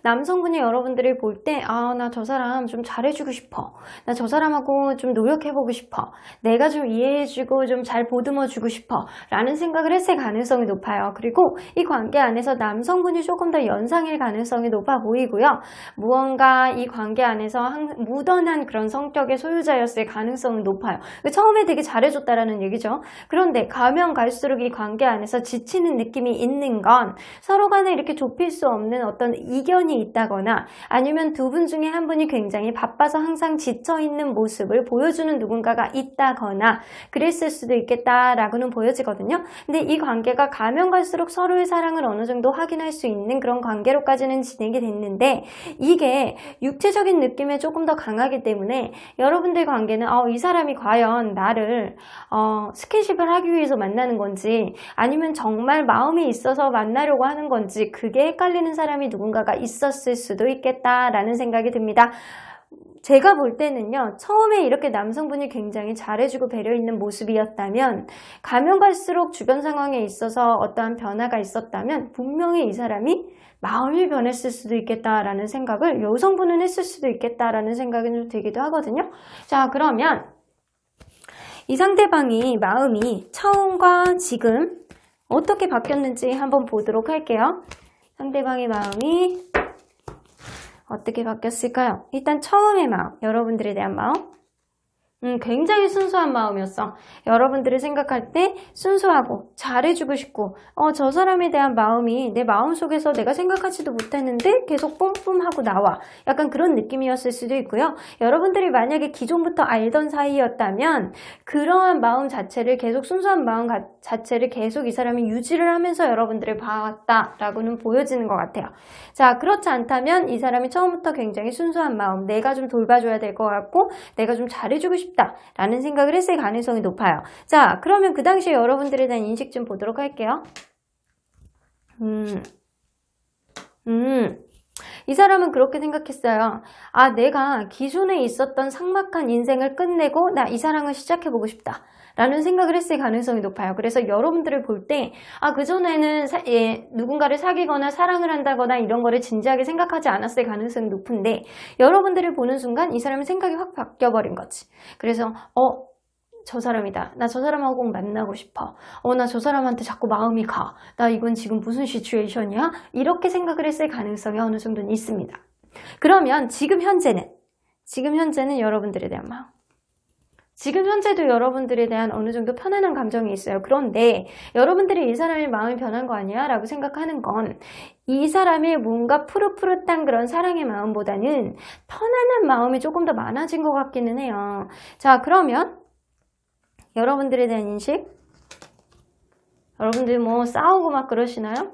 남성분이 여러분들을 볼 때 나 저 사람 좀 잘해주고 싶어. 나 저 사람하고 좀 노력해보고 싶어. 내가 좀 이해해주고 좀 잘 보듬어주고 싶어 라는 생각을 했을 가능성이 높아요. 그리고 이 관계 안에서 남성분이 조금 더 연상일 가능성이 높아 보이고요. 무언가 이 관계 안에서 무던한 그런 성격의 소유자였을 가능성은 높아요. 처음에 되게 잘해줬다라는 얘기죠. 그런데 가면 갈수록 이 관계 안에서 지치는 느낌이 있는 건 서로 간에 이렇게 좁힐 수 없는 어떤 이견이 있다거나 아니면 두 분 중에 한 분이 굉장히 바빠서 항상 지쳐있는 모습을 보여주는 누군가가 있다거나 그랬을 수도 있겠다라고는 보여지거든요. 근데 이 관계가 가면 갈수록 서로의 사랑을 어느 정도 확인할 수 있는 그런 관계로까지는 진행이 됐는데 이게 육체적인 느낌에 조금 더 강하기 때문에 여러분들 관계는 이 사람이 과연 나를 스킨십을 하기 위해서 만나는 건지 아니면 정말 마음이 있어서 만나려고 하는 건지 그게 헷갈리는 사람이 누군가가 있었을 수도 있겠다라는 생각이 듭니다. 제가 볼 때는요, 처음에 이렇게 남성분이 굉장히 잘해주고 배려 있는 모습이었다면 가면 갈수록 주변 상황에 있어서 어떠한 변화가 있었다면 분명히 이 사람이 마음이 변했을 수도 있겠다라는 생각을 여성분은 했을 수도 있겠다라는 생각이 좀 들기도 하거든요. 자, 그러면 이 상대방이 마음이 처음과 지금 어떻게 바뀌었는지 한번 보도록 할게요. 상대방의 마음이 어떻게 바뀌었을까요? 일단 처음의 마음, 여러분들에 대한 마음 굉장히 순수한 마음이었어. 여러분들을 생각할 때 순수하고 잘해주고 싶고 저 사람에 대한 마음이 내 마음속에서 내가 생각하지도 못했는데 계속 뿜뿜하고 나와. 약간 그런 느낌이었을 수도 있고요. 여러분들이 만약에 기존부터 알던 사이였다면 그러한 마음 자체를 계속 순수한 마음 자체를 계속 이 사람이 유지를 하면서 여러분들을 봐왔다라고는 보여지는 것 같아요. 자, 그렇지 않다면 이 사람이 처음부터 굉장히 순수한 마음, 내가 좀 돌봐줘야 될 것 같고 내가 좀 잘해주고 싶다 라는 생각을 했을 가능성이 높아요. 자, 그러면 그 당시에 여러분들에 대한 인식 좀 보도록 할게요. 이 사람은 그렇게 생각했어요. 내가 기존에 있었던 삭막한 인생을 끝내고 나 이 사랑을 시작해보고 싶다 라는 생각을 했을 가능성이 높아요. 그래서 여러분들을 볼 때 그전에는 누군가를 사귀거나 사랑을 한다거나 이런 거를 진지하게 생각하지 않았을 가능성이 높은데 여러분들을 보는 순간 이 사람의 생각이 확 바뀌어버린 거지. 그래서 저 사람이다. 나 저 사람하고 꼭 만나고 싶어. 나 저 사람한테 자꾸 마음이 가. 나 이건 지금 무슨 시츄에이션이야? 이렇게 생각을 했을 가능성이 어느 정도는 있습니다. 그러면 지금 현재는 여러분들에 대한 마음. 지금 현재도 여러분들에 대한 어느 정도 편안한 감정이 있어요. 그런데 여러분들이 이 사람의 마음이 변한 거 아니야? 라고 생각하는 건 이 사람의 뭔가 푸릇푸릇한 그런 사랑의 마음보다는 편안한 마음이 조금 더 많아진 것 같기는 해요. 자, 그러면 여러분들에 대한 인식? 여러분들 뭐 싸우고 막 그러시나요?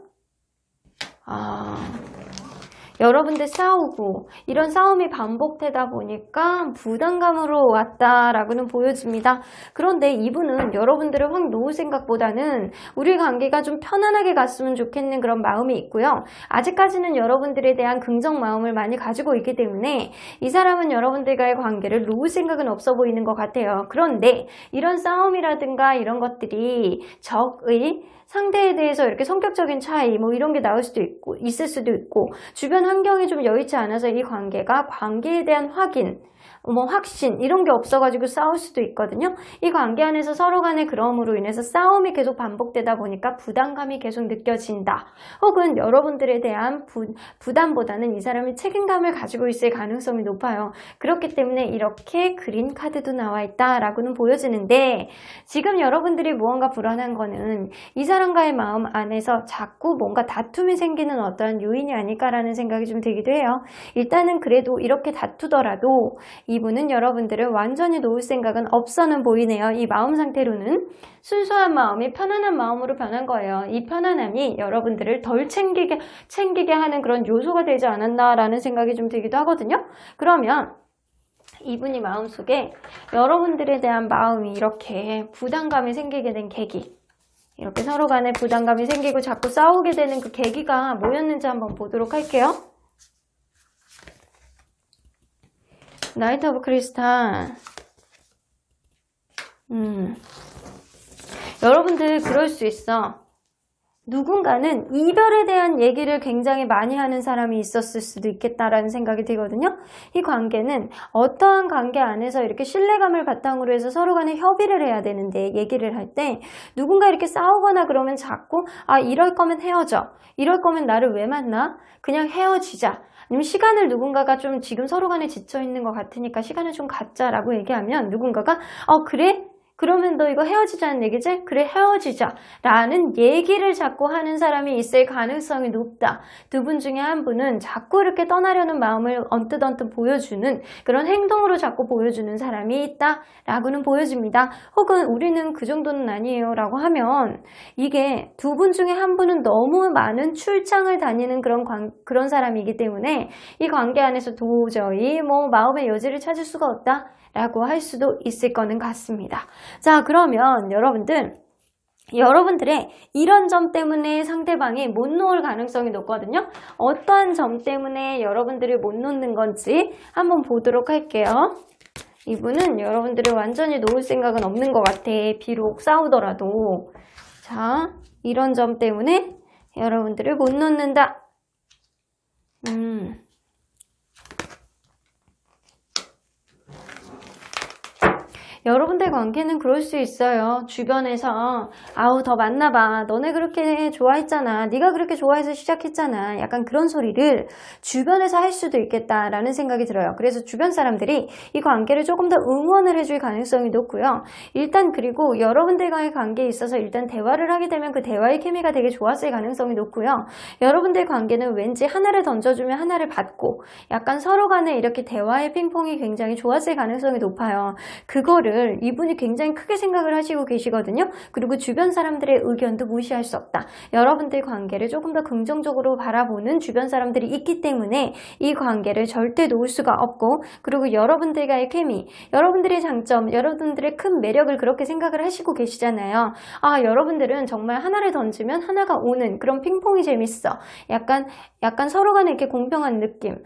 여러분들 싸우고 이런 싸움이 반복되다 보니까 부담감으로 왔다라고는 보여집니다. 그런데 이분은 여러분들을 확 놓을 생각보다는 우리 관계가 좀 편안하게 갔으면 좋겠는 그런 마음이 있고요. 아직까지는 여러분들에 대한 긍정 마음을 많이 가지고 있기 때문에 이 사람은 여러분들과의 관계를 놓을 생각은 없어 보이는 것 같아요. 그런데 이런 싸움이라든가 이런 것들이 적의 상대에 대해서 이렇게 성격적인 차이 뭐 이런 게 나올 수도 있고 있을 수도 있고 주변 환경이 좀 여의치 않아서 이 관계에 대한 확인 뭐 확신 이런 게 없어가지고 싸울 수도 있거든요. 이 관계 안에서 서로 간에 그럼으로 인해서 싸움이 계속 반복되다 보니까 부담감이 계속 느껴진다. 혹은 여러분들에 대한 부담보다는 이 사람이 책임감을 가지고 있을 가능성이 높아요. 그렇기 때문에 이렇게 그린 카드도 나와 있다라고는 보여지는데 지금 여러분들이 무언가 불안한 거는 이 사람과의 마음 안에서 자꾸 뭔가 다툼이 생기는 어떠한 요인이 아닐까라는 생각이 좀 들기도 해요. 일단은 그래도 이렇게 다투더라도 이분은 여러분들을 완전히 놓을 생각은 없어는 보이네요. 이 마음 상태로는 순수한 마음이 편안한 마음으로 변한 거예요. 이 편안함이 여러분들을 덜 챙기게 하는 그런 요소가 되지 않았나라는 생각이 좀 들기도 하거든요. 그러면 이분이 마음속에 여러분들에 대한 마음이 이렇게 부담감이 생기게 된 계기, 이렇게 서로 간에 부담감이 생기고 자꾸 싸우게 되는 그 계기가 뭐였는지 한번 보도록 할게요. 나이트 오브 크리스탈. 여러분들 그럴 수 있어. 누군가는 이별에 대한 얘기를 굉장히 많이 하는 사람이 있었을 수도 있겠다라는 생각이 들거든요. 이 관계는 어떠한 관계 안에서 이렇게 신뢰감을 바탕으로 해서 서로 간에 협의를 해야 되는데 얘기를 할 때 누군가 이렇게 싸우거나 그러면 자꾸 이럴 거면 헤어져. 이럴 거면 나를 왜 만나? 그냥 헤어지자. 아니면 시간을 누군가가 좀 지금 서로 간에 지쳐 있는 것 같으니까 시간을 좀 갖자라고 얘기하면 누군가가 그래? 그러면 너 이거 헤어지자는 얘기지? 그래 헤어지자 라는 얘기를 자꾸 하는 사람이 있을 가능성이 높다. 두 분 중에 한 분은 자꾸 이렇게 떠나려는 마음을 언뜻 보여주는 그런 행동으로 자꾸 보여주는 사람이 있다 라고는 보여집니다. 혹은 우리는 그 정도는 아니에요 라고 하면 이게 두 분 중에 한 분은 너무 많은 출장을 다니는 그런 사람이기 때문에 이 관계 안에서 도저히 뭐 마음의 여지를 찾을 수가 없다 라고 할 수도 있을 거는 같습니다. 자, 그러면 여러분들의 이런 점 때문에 상대방이 못 놓을 가능성이 높거든요. 어떠한 점 때문에 여러분들이 못 놓는 건지 한번 보도록 할게요. 이분은 여러분들을 완전히 놓을 생각은 없는 것 같아. 비록 싸우더라도. 자, 이런 점 때문에 여러분들을 못 놓는다. 여러분들 관계는 그럴 수 있어요. 주변에서 더 만나봐. 너네 그렇게 좋아했잖아. 네가 그렇게 좋아해서 시작했잖아. 약간 그런 소리를 주변에서 할 수도 있겠다라는 생각이 들어요. 그래서 주변 사람들이 이 관계를 조금 더 응원을 해줄 가능성이 높고요. 일단 그리고 여러분들과의 관계에 있어서 일단 대화를 하게 되면 그 대화의 케미가 되게 좋았을 가능성이 높고요. 여러분들 관계는 왠지 하나를 던져주면 하나를 받고 약간 서로 간에 이렇게 대화의 핑퐁이 굉장히 좋았을 가능성이 높아요. 그거를 이분이 굉장히 크게 생각을 하시고 계시거든요. 그리고 주변 사람들의 의견도 무시할 수 없다. 여러분들 관계를 조금 더 긍정적으로 바라보는 주변 사람들이 있기 때문에 이 관계를 절대 놓을 수가 없고 그리고 여러분들과의 케미, 여러분들의 장점, 여러분들의 큰 매력을 그렇게 생각을 하시고 계시잖아요. 여러분들은 정말 하나를 던지면 하나가 오는 그런 핑퐁이 재밌어. 약간 서로 간에 이렇게 공평한 느낌.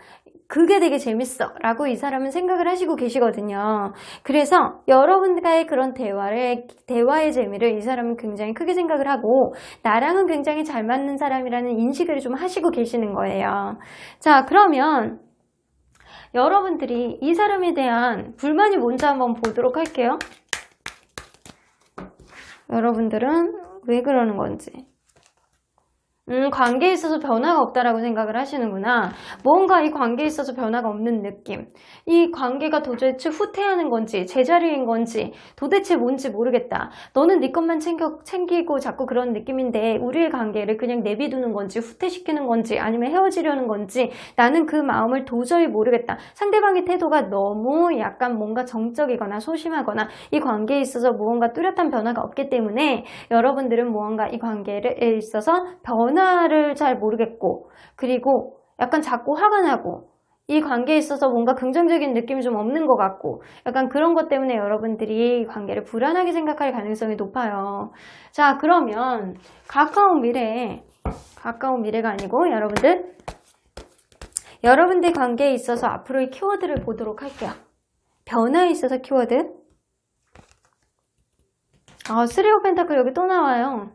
그게 되게 재밌어 라고 이 사람은 생각을 하시고 계시거든요. 그래서 여러분과의 그런 대화의 재미를 이 사람은 굉장히 크게 생각을 하고 나랑은 굉장히 잘 맞는 사람이라는 인식을 좀 하시고 계시는 거예요. 자, 그러면 여러분들이 이 사람에 대한 불만이 뭔지 한번 보도록 할게요. 여러분들은 왜 그러는 건지. 관계에 있어서 변화가 없다라고 생각을 하시는구나. 뭔가 이 관계에 있어서 변화가 없는 느낌. 이 관계가 도대체 후퇴하는 건지 제자리인 건지 도대체 뭔지 모르겠다. 너는 네 것만 챙기고 자꾸 그런 느낌인데 우리의 관계를 그냥 내비두는 건지 후퇴시키는 건지 아니면 헤어지려는 건지 나는 그 마음을 도저히 모르겠다. 상대방의 태도가 너무 약간 뭔가 정적이거나 소심하거나 이 관계에 있어서 무언가 뚜렷한 변화가 없기 때문에 여러분들은 무언가 이 관계에 있어서 변화를 잘 모르겠고 그리고 약간 자꾸 화가 나고 이 관계에 있어서 뭔가 긍정적인 느낌이 좀 없는 것 같고 약간 그런 것 때문에 여러분들이 이 관계를 불안하게 생각할 가능성이 높아요. 자, 그러면 가까운 미래가 아니고 여러분들 관계에 있어서 앞으로의 키워드를 보도록 할게요. 변화에 있어서 키워드. 쓰리 오브 펜타클 여기 또 나와요.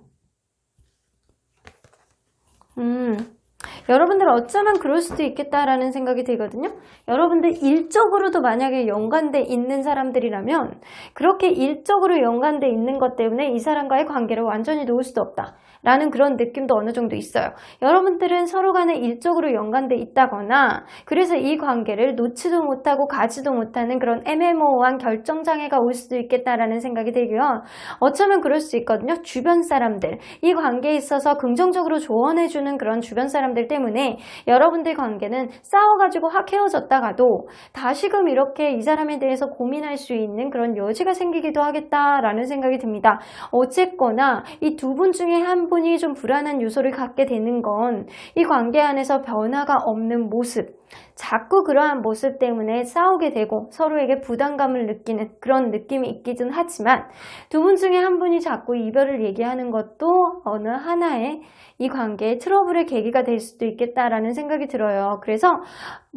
여러분들 어쩌면 그럴 수도 있겠다라는 생각이 들거든요. 여러분들 일적으로도 만약에 연관돼 있는 사람들이라면 그렇게 일적으로 연관돼 있는 것 때문에 이 사람과의 관계를 완전히 놓을 수도 없다. 라는 그런 느낌도 어느 정도 있어요. 여러분들은 서로 간에 일적으로 연관돼 있다거나 그래서 이 관계를 놓지도 못하고 가지도 못하는 그런 애매모호한 결정장애가 올 수도 있겠다라는 생각이 들고요. 어쩌면 그럴 수 있거든요. 주변 사람들, 이 관계에 있어서 긍정적으로 조언해주는 그런 주변 사람들 때문에 여러분들 관계는 싸워가지고 확 헤어졌다가도 다시금 이렇게 이 사람에 대해서 고민할 수 있는 그런 여지가 생기기도 하겠다라는 생각이 듭니다. 어쨌거나 이 두 분 중에 한 분이 좀 불안한 요소를 갖게 되는 건 이 관계 안에서 변화가 없는 모습, 자꾸 그러한 모습 때문에 싸우게 되고 서로에게 부담감을 느끼는 그런 느낌이 있기는 하지만 두 분 중에 한 분이 자꾸 이별을 얘기하는 것도 어느 하나의 이 관계의 트러블의 계기가 될 수도 있겠다라는 생각이 들어요. 그래서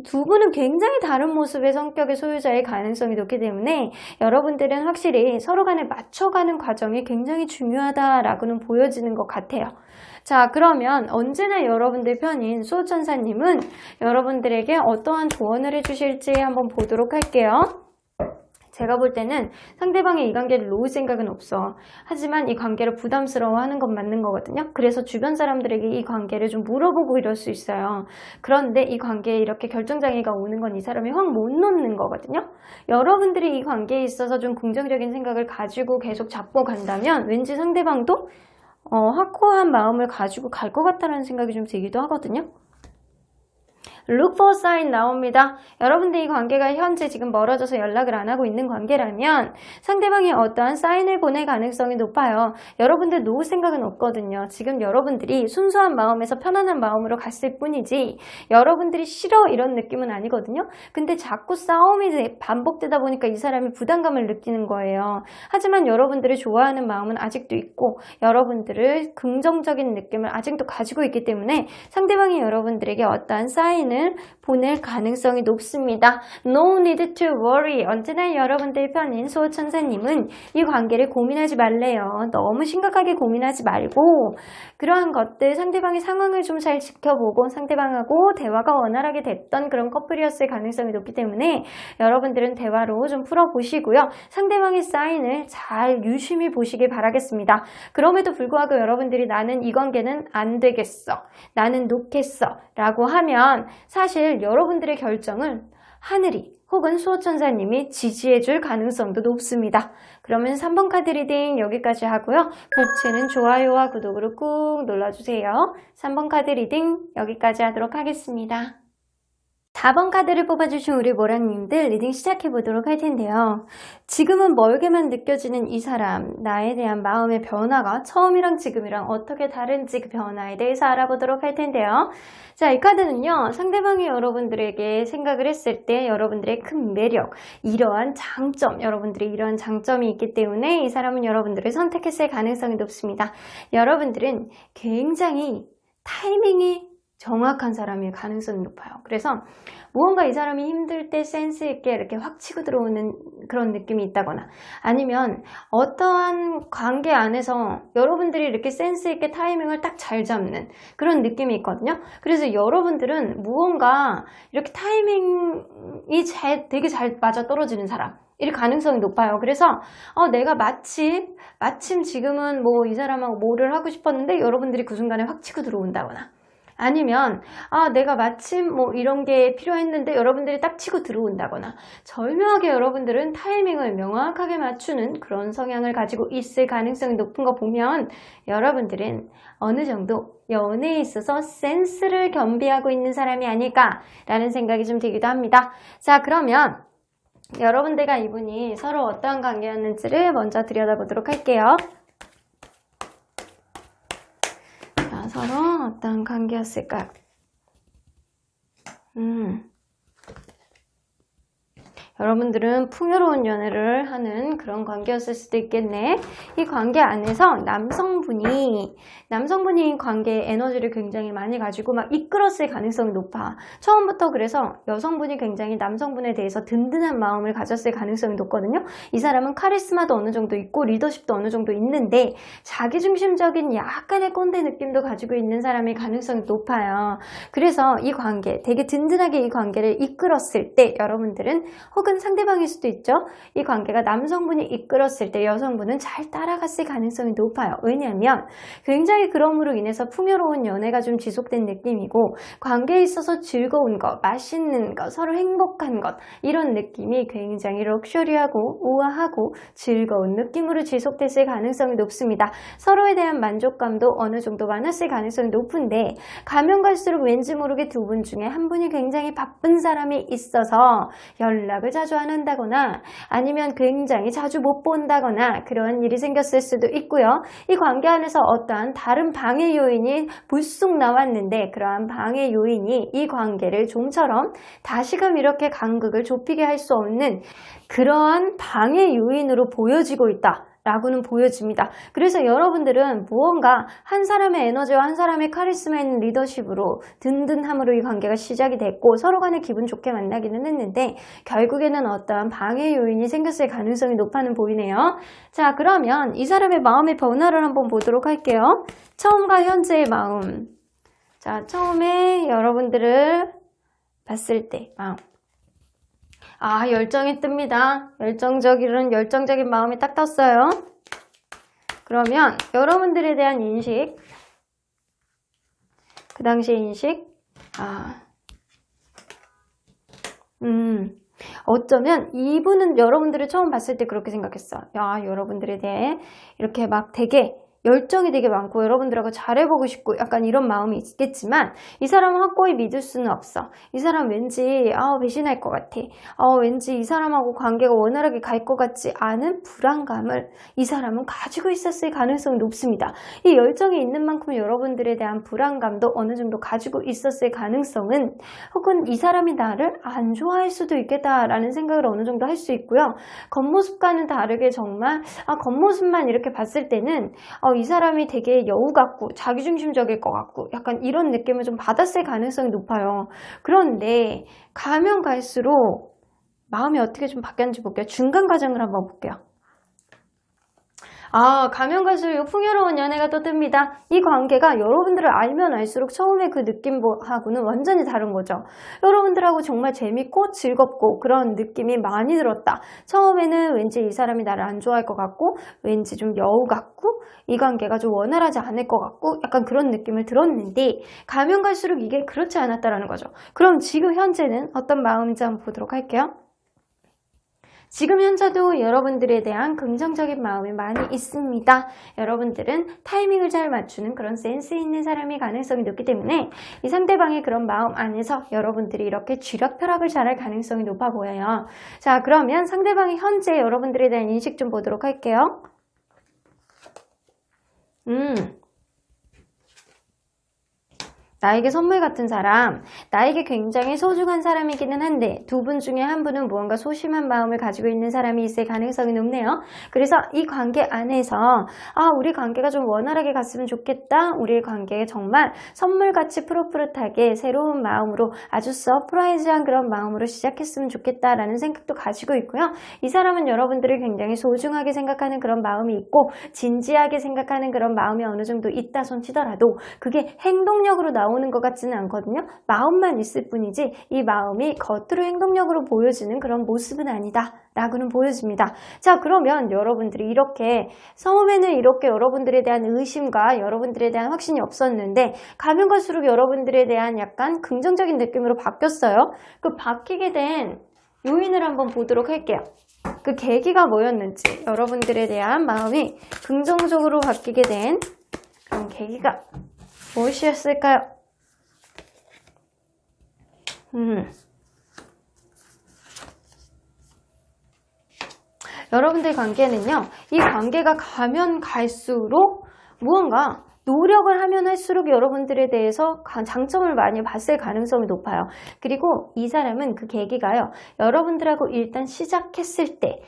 두 분은 굉장히 다른 모습의 성격의 소유자일 가능성이 높기 때문에 여러분들은 확실히 서로 간에 맞춰가는 과정이 굉장히 중요하다라고는 보여지는 것 같아요. 자, 그러면 언제나 여러분들 편인 수호천사님은 여러분들에게 어떠한 조언을 해주실지 한번 보도록 할게요. 제가 볼 때는 상대방의 이 관계를 놓을 생각은 없어. 하지만 이 관계를 부담스러워하는 건 맞는 거거든요. 그래서 주변 사람들에게 이 관계를 좀 물어보고 이럴 수 있어요. 그런데 이 관계에 이렇게 결정장애가 오는 건 이 사람이 확 못 놓는 거거든요. 여러분들이 이 관계에 있어서 좀 긍정적인 생각을 가지고 계속 잡고 간다면 왠지 상대방도 확고한 마음을 가지고 갈 것 같다는 생각이 좀 들기도 하거든요. Look for sign 나옵니다. 여러분들 이 관계가 현재 지금 멀어져서 연락을 안 하고 있는 관계라면 상대방이 어떠한 사인을 보낼 가능성이 높아요. 여러분들 놓을 생각은 없거든요. 지금 여러분들이 순수한 마음에서 편안한 마음으로 갔을 뿐이지 여러분들이 싫어 이런 느낌은 아니거든요. 근데 자꾸 싸움이 반복되다 보니까 이 사람이 부담감을 느끼는 거예요. 하지만 여러분들을 좋아하는 마음은 아직도 있고 여러분들을 긍정적인 느낌을 아직도 가지고 있기 때문에 상대방이 여러분들에게 어떠한 사인을 보낼 가능성이 높습니다. No need to worry. 언제나 여러분들 편인 수호천사님은 이 관계를 고민하지 말래요. 너무 심각하게 고민하지 말고 그러한 것들 상대방의 상황을 좀 잘 지켜보고 상대방하고 대화가 원활하게 됐던 그런 커플이었을 가능성이 높기 때문에 여러분들은 대화로 좀 풀어보시고요. 상대방의 사인을 잘 유심히 보시길 바라겠습니다. 그럼에도 불구하고 여러분들이 나는 이 관계는 안 되겠어. 나는 놓겠어. 라고 하면 사실 여러분들의 결정은 하늘이 혹은 수호천사님이 지지해줄 가능성도 높습니다. 그러면 3번 카드 리딩 여기까지 하고요. 복채는 좋아요와 구독으로 꾹 눌러주세요. 3번 카드 리딩 여기까지 하도록 하겠습니다. 4번 카드를 뽑아주신 우리 모랑님들 리딩 시작해보도록 할 텐데요. 지금은 멀게만 느껴지는 이 사람, 나에 대한 마음의 변화가 처음이랑 지금이랑 어떻게 다른지 그 변화에 대해서 알아보도록 할 텐데요. 자, 이 카드는요. 상대방이 여러분들에게 생각을 했을 때 여러분들의 큰 매력, 이러한 장점, 여러분들의 이러한 장점이 있기 때문에 이 사람은 여러분들을 선택했을 가능성이 높습니다. 여러분들은 굉장히 타이밍이 정확한 사람일 가능성이 높아요. 그래서 무언가 이 사람이 힘들 때 센스 있게 이렇게 확 치고 들어오는 그런 느낌이 있다거나 아니면 어떠한 관계 안에서 여러분들이 이렇게 센스 있게 타이밍을 딱 잘 잡는 그런 느낌이 있거든요. 그래서 여러분들은 무언가 이렇게 타이밍이 되게 잘 맞아 떨어지는 사람 일 가능성이 높아요. 그래서 내가 마침 지금은 뭐 이 사람하고 뭐를 하고 싶었는데 여러분들이 그 순간에 확 치고 들어온다거나, 아니면 내가 마침 뭐 이런 게 필요했는데 여러분들이 딱 치고 들어온다거나, 절묘하게 여러분들은 타이밍을 명확하게 맞추는 그런 성향을 가지고 있을 가능성이 높은 거 보면 여러분들은 어느 정도 연애에 있어서 센스를 겸비하고 있는 사람이 아닐까라는 생각이 좀 들기도 합니다. 자, 그러면 여러분들과 이분이 서로 어떠한 관계였는지를 먼저 들여다보도록 할게요. 자, 서로 어떠한 관계였을까요? 여러분들은 풍요로운 연애를 하는 그런 관계였을 수도 있겠네. 이 관계 안에서 남성분이 관계의 에너지를 굉장히 많이 가지고 막 이끌었을 가능성이 높아. 처음부터 그래서 여성분이 굉장히 남성분에 대해서 든든한 마음을 가졌을 가능성이 높거든요. 이 사람은 카리스마도 어느 정도 있고 리더십도 어느 정도 있는데 자기중심적인 약간의 꼰대 느낌도 가지고 있는 사람의 가능성이 높아요. 그래서 이 관계, 되게 든든하게 이 관계를 이끌었을 때 여러분들은, 혹은 상대방일 수도 있죠. 이 관계가 남성분이 이끌었을 때 여성분은 잘 따라갔을 가능성이 높아요. 왜냐하면 굉장히 그럼으로 인해서 풍요로운 연애가 좀 지속된 느낌이고, 관계에 있어서 즐거운 것, 맛있는 것, 서로 행복한 것, 이런 느낌이 굉장히 럭셔리하고 우아하고 즐거운 느낌으로 지속됐을 가능성이 높습니다. 서로에 대한 만족감도 어느 정도 많았을 가능성이 높은데, 가면 갈수록 왠지 모르게 두 분 중에 한 분이 굉장히 바쁜 사람이 있어서 연락을 자주 안 한다거나, 아니면 굉장히 자주 못 본다거나 그런 일이 생겼을 수도 있고요. 이 관계 안에서 어떠한 다른 방해 요인이 불쑥 나왔는데, 그러한 방해 요인이 이 관계를 좀처럼 다시금 이렇게 간극을 좁히게 할 수 없는 그러한 방해 요인으로 보여지고 있다 라고는 보여집니다. 그래서 여러분들은 무언가 한 사람의 에너지와 한 사람의 카리스마 있는 리더십으로, 든든함으로 이 관계가 시작이 됐고 서로 간에 기분 좋게 만나기는 했는데 결국에는 어떠한 방해 요인이 생겼을 가능성이 높아는 보이네요. 자, 그러면 이 사람의 마음의 변화를 한번 보도록 할게요. 처음과 현재의 마음. 자, 처음에 여러분들을 봤을 때 마음. 열정이 뜹니다. 열정적인 마음이 딱 떴어요. 그러면 여러분들에 대한 인식, 그 당시의 인식, 어쩌면 이분은 여러분들을 처음 봤을 때 그렇게 생각했어. 여러분들에 대해 이렇게 막 되게 열정이 되게 많고 여러분들하고 잘해보고 싶고 약간 이런 마음이 있겠지만, 이 사람은 확고히 믿을 수는 없어. 이 사람 왠지 배신할 것 같아. 왠지 이 사람하고 관계가 원활하게 갈 것 같지 않은 불안감을 이 사람은 가지고 있었을 가능성이 높습니다. 이 열정이 있는 만큼 여러분들에 대한 불안감도 어느 정도 가지고 있었을 가능성은, 혹은 이 사람이 나를 안 좋아할 수도 있겠다라는 생각을 어느 정도 할 수 있고요. 겉모습과는 다르게 정말 겉모습만 이렇게 봤을 때는 이 사람이 되게 여우 같고 자기중심적일 것 같고 약간 이런 느낌을 좀 받았을 가능성이 높아요. 그런데 가면 갈수록 마음이 어떻게 좀 바뀌었는지 볼게요. 중간 과정을 한번 볼게요. 가면 갈수록 풍요로운 연애가 또 뜹니다. 이 관계가 여러분들을 알면 알수록 처음에 그 느낌하고는 완전히 다른 거죠. 여러분들하고 정말 재밌고 즐겁고 그런 느낌이 많이 들었다. 처음에는 왠지 이 사람이 나를 안 좋아할 것 같고, 왠지 좀 여우 같고, 이 관계가 좀 원활하지 않을 것 같고 약간 그런 느낌을 들었는데, 가면 갈수록 이게 그렇지 않았다라는 거죠. 그럼 지금 현재는 어떤 마음인지 한번 보도록 할게요. 지금 현재도 여러분들에 대한 긍정적인 마음이 많이 있습니다. 여러분들은 타이밍을 잘 맞추는 그런 센스 있는 사람이 가능성이 높기 때문에 이 상대방의 그런 마음 안에서 여러분들이 이렇게 쥐락펴락을 잘할 가능성이 높아 보여요. 자, 그러면 상대방의 현재 여러분들에 대한 인식 좀 보도록 할게요. 나에게 선물 같은 사람, 나에게 굉장히 소중한 사람이기는 한데 두 분 중에 한 분은 무언가 소심한 마음을 가지고 있는 사람이 있을 가능성이 높네요. 그래서 이 관계 안에서 우리 관계가 좀 원활하게 갔으면 좋겠다. 우리의 관계에 정말 선물같이 푸릇푸릇하게 새로운 마음으로 아주 서프라이즈한 그런 마음으로 시작했으면 좋겠다라는 생각도 가지고 있고요. 이 사람은 여러분들을 굉장히 소중하게 생각하는 그런 마음이 있고 진지하게 생각하는 그런 마음이 어느 정도 있다 손 치더라도 그게 행동력으로 나오는 나오는 것 같지는 않거든요. 마음만 있을 뿐이지 이 마음이 겉으로 행동력으로 보여지는 그런 모습은 아니다 라고는 보여집니다. 자, 그러면 여러분들이 이렇게 처음에는 이렇게 여러분들에 대한 의심과 여러분들에 대한 확신이 없었는데 가면 갈수록 여러분들에 대한 약간 긍정적인 느낌으로 바뀌었어요. 그 바뀌게 된 요인을 한번 보도록 할게요. 그 계기가 뭐였는지, 여러분들에 대한 마음이 긍정적으로 바뀌게 된 그런 계기가 무엇이었을까요? 여러분들 관계는요, 이 관계가 가면 갈수록 무언가 노력을 하면 할수록 여러분들에 대해서 장점을 많이 봤을 가능성이 높아요. 그리고 이 사람은 그 계기가요, 여러분들하고 일단 시작했을 때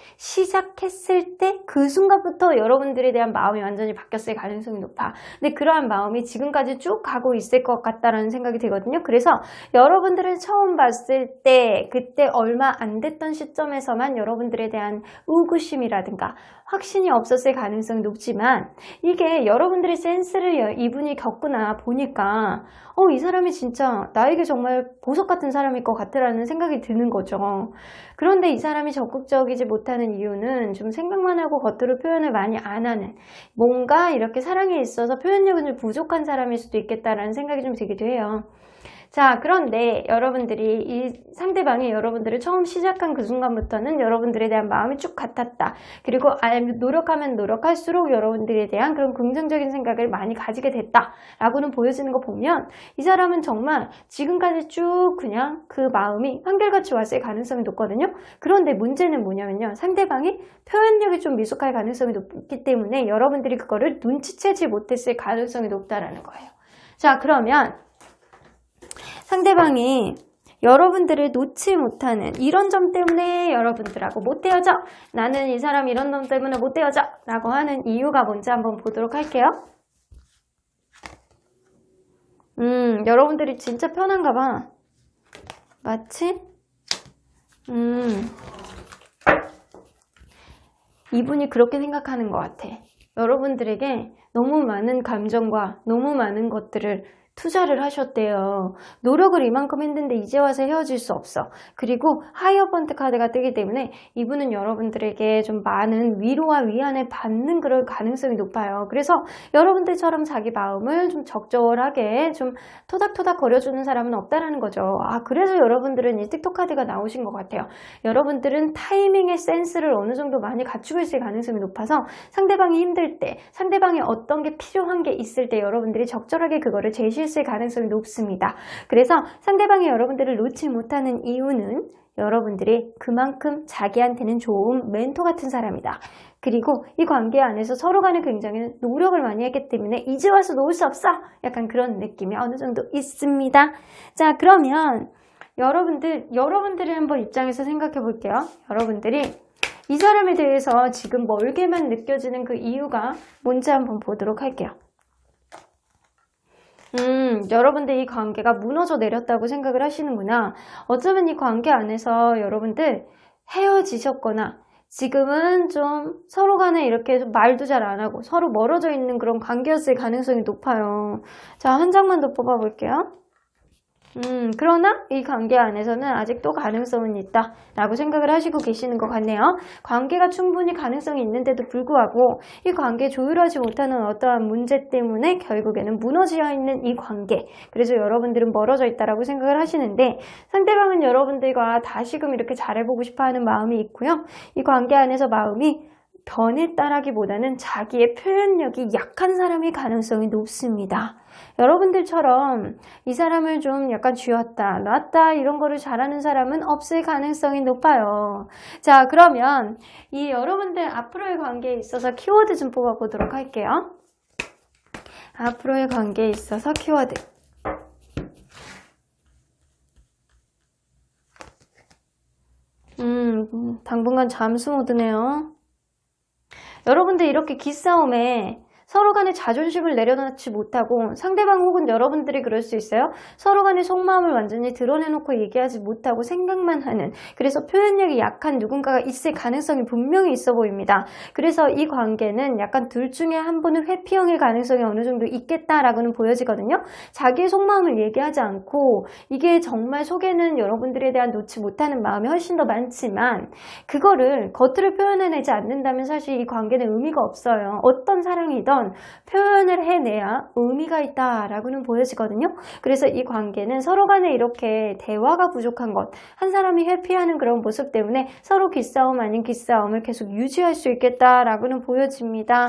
그 순간부터 여러분들에 대한 마음이 완전히 바뀌었을 가능성이 높아. 근데 그러한 마음이 지금까지 쭉 가고 있을 것 같다라는 생각이 들거든요. 그래서 여러분들을 처음 봤을 때 그때 얼마 안 됐던 시점에서만 여러분들에 대한 의구심이라든가 확신이 없었을 가능성이 높지만, 이게 여러분들의 센스를 이분이 겪구나 보니까 이 사람이 진짜 나에게 정말 보석 같은 사람일 것 같다라는 생각이 드는 거죠. 그런데 이 사람이 적극적이지 못하는 이유는 좀 생각만 하고 겉으로 표현을 많이 안 하는, 뭔가 이렇게 사랑에 있어서 표현력이 좀 부족한 사람일 수도 있겠다라는 생각이 좀 들기도 해요. 자, 그런데 여러분들이 이 상대방이 여러분들을 처음 시작한 그 순간부터는 여러분들에 대한 마음이 쭉 같았다. 그리고 노력하면 노력할수록 여러분들에 대한 그런 긍정적인 생각을 많이 가지게 됐다라고는 보여지는 거 보면 이 사람은 정말 지금까지 쭉 그냥 그 마음이 한결같이 왔을 가능성이 높거든요. 그런데 문제는 뭐냐면요, 상대방이 표현력이 좀 미숙할 가능성이 높기 때문에 여러분들이 그거를 눈치채지 못했을 가능성이 높다라는 거예요. 자, 그러면 상대방이 여러분들을 놓지 못하는 이런 점 때문에 여러분들하고 못 헤어져, 나는 이 사람 이런 점 때문에 못 헤어져 라고 하는 이유가 뭔지 한번 보도록 할게요. 여러분들이 진짜 편한가 봐. 마치 이분이 그렇게 생각하는 것 같아. 여러분들에게 너무 많은 감정과 너무 많은 것들을 투자를 하셨대요. 노력을 이만큼 했는데 이제 와서 헤어질 수 없어. 그리고 하이어번트 카드가 뜨기 때문에 이분은 여러분들에게 좀 많은 위로와 위안을 받는 그럴 가능성이 높아요. 그래서 여러분들처럼 자기 마음을 좀 적절하게 좀 토닥토닥 거려주는 사람은 없다라는 거죠. 그래서 여러분들은 이 틱톡 카드가 나오신 것 같아요. 여러분들은 타이밍의 센스를 어느 정도 많이 갖추고 있을 가능성이 높아서 상대방이 힘들 때, 상대방이 어떤 게 필요한 게 있을 때 여러분들이 적절하게 그거를 제시했을 가능성이 높습니다. 그래서 상대방이 여러분들을 놓지 못하는 이유는 여러분들이 그만큼 자기한테는 좋은 멘토 같은 사람이다. 그리고 이 관계 안에서 서로 간에 굉장히 노력을 많이 했기 때문에 이제 와서 놓을 수 없어! 약간 그런 느낌이 어느 정도 있습니다. 자, 그러면 여러분들의 한번 입장에서 생각해 볼게요. 여러분들이 이 사람에 대해서 지금 멀게만 느껴지는 그 이유가 뭔지 한번 보도록 할게요. 여러분들 이 관계가 무너져 내렸다고 생각을 하시는구나. 어쩌면 이 관계 안에서 여러분들 헤어지셨거나 지금은 좀 서로 간에 이렇게 좀 말도 잘 안 하고 서로 멀어져 있는 그런 관계였을 가능성이 높아요. 자, 한 장만 더 뽑아볼게요. 그러나 이 관계 안에서는 아직도 가능성은 있다 라고 생각을 하시고 계시는 것 같네요. 관계가 충분히 가능성이 있는데도 불구하고 이 관계 조율하지 못하는 어떠한 문제 때문에 결국에는 무너져 있는 이 관계, 그래서 여러분들은 멀어져 있다라고 생각을 하시는데 상대방은 여러분들과 다시금 이렇게 잘해보고 싶어하는 마음이 있고요. 이 관계 안에서 마음이 변했다라기보다는 자기의 표현력이 약한 사람의 가능성이 높습니다. 여러분들처럼 이 사람을 좀 약간 쥐었다 놨다 이런 거를 잘하는 사람은 없을 가능성이 높아요. 자, 그러면 이 여러분들 앞으로의 관계에 있어서 키워드 좀 뽑아보도록 할게요. 앞으로의 관계에 있어서 키워드. 당분간 잠수 모드네요. 여러분들 이렇게 기싸움에 서로 간에 자존심을 내려놓지 못하고 상대방 혹은 여러분들이 그럴 수 있어요. 서로 간의 속마음을 완전히 드러내놓고 얘기하지 못하고 생각만 하는, 그래서 표현력이 약한 누군가가 있을 가능성이 분명히 있어 보입니다. 그래서 이 관계는 약간 둘 중에 한 분은 회피형일 가능성이 어느 정도 있겠다라고는 보여지거든요. 자기의 속마음을 얘기하지 않고, 이게 정말 속에는 여러분들에 대한 놓지 못하는 마음이 훨씬 더 많지만 그거를 겉으로 표현해내지 않는다면 사실 이 관계는 의미가 없어요. 어떤 사랑이든 표현을 해내야 의미가 있다라고는 보여지거든요. 그래서 이 관계는 서로 간에 이렇게 대화가 부족한 것, 한 사람이 회피하는 그런 모습 때문에 서로 기싸움 아닌 기싸움을 계속 유지할 수 있겠다라고는 보여집니다.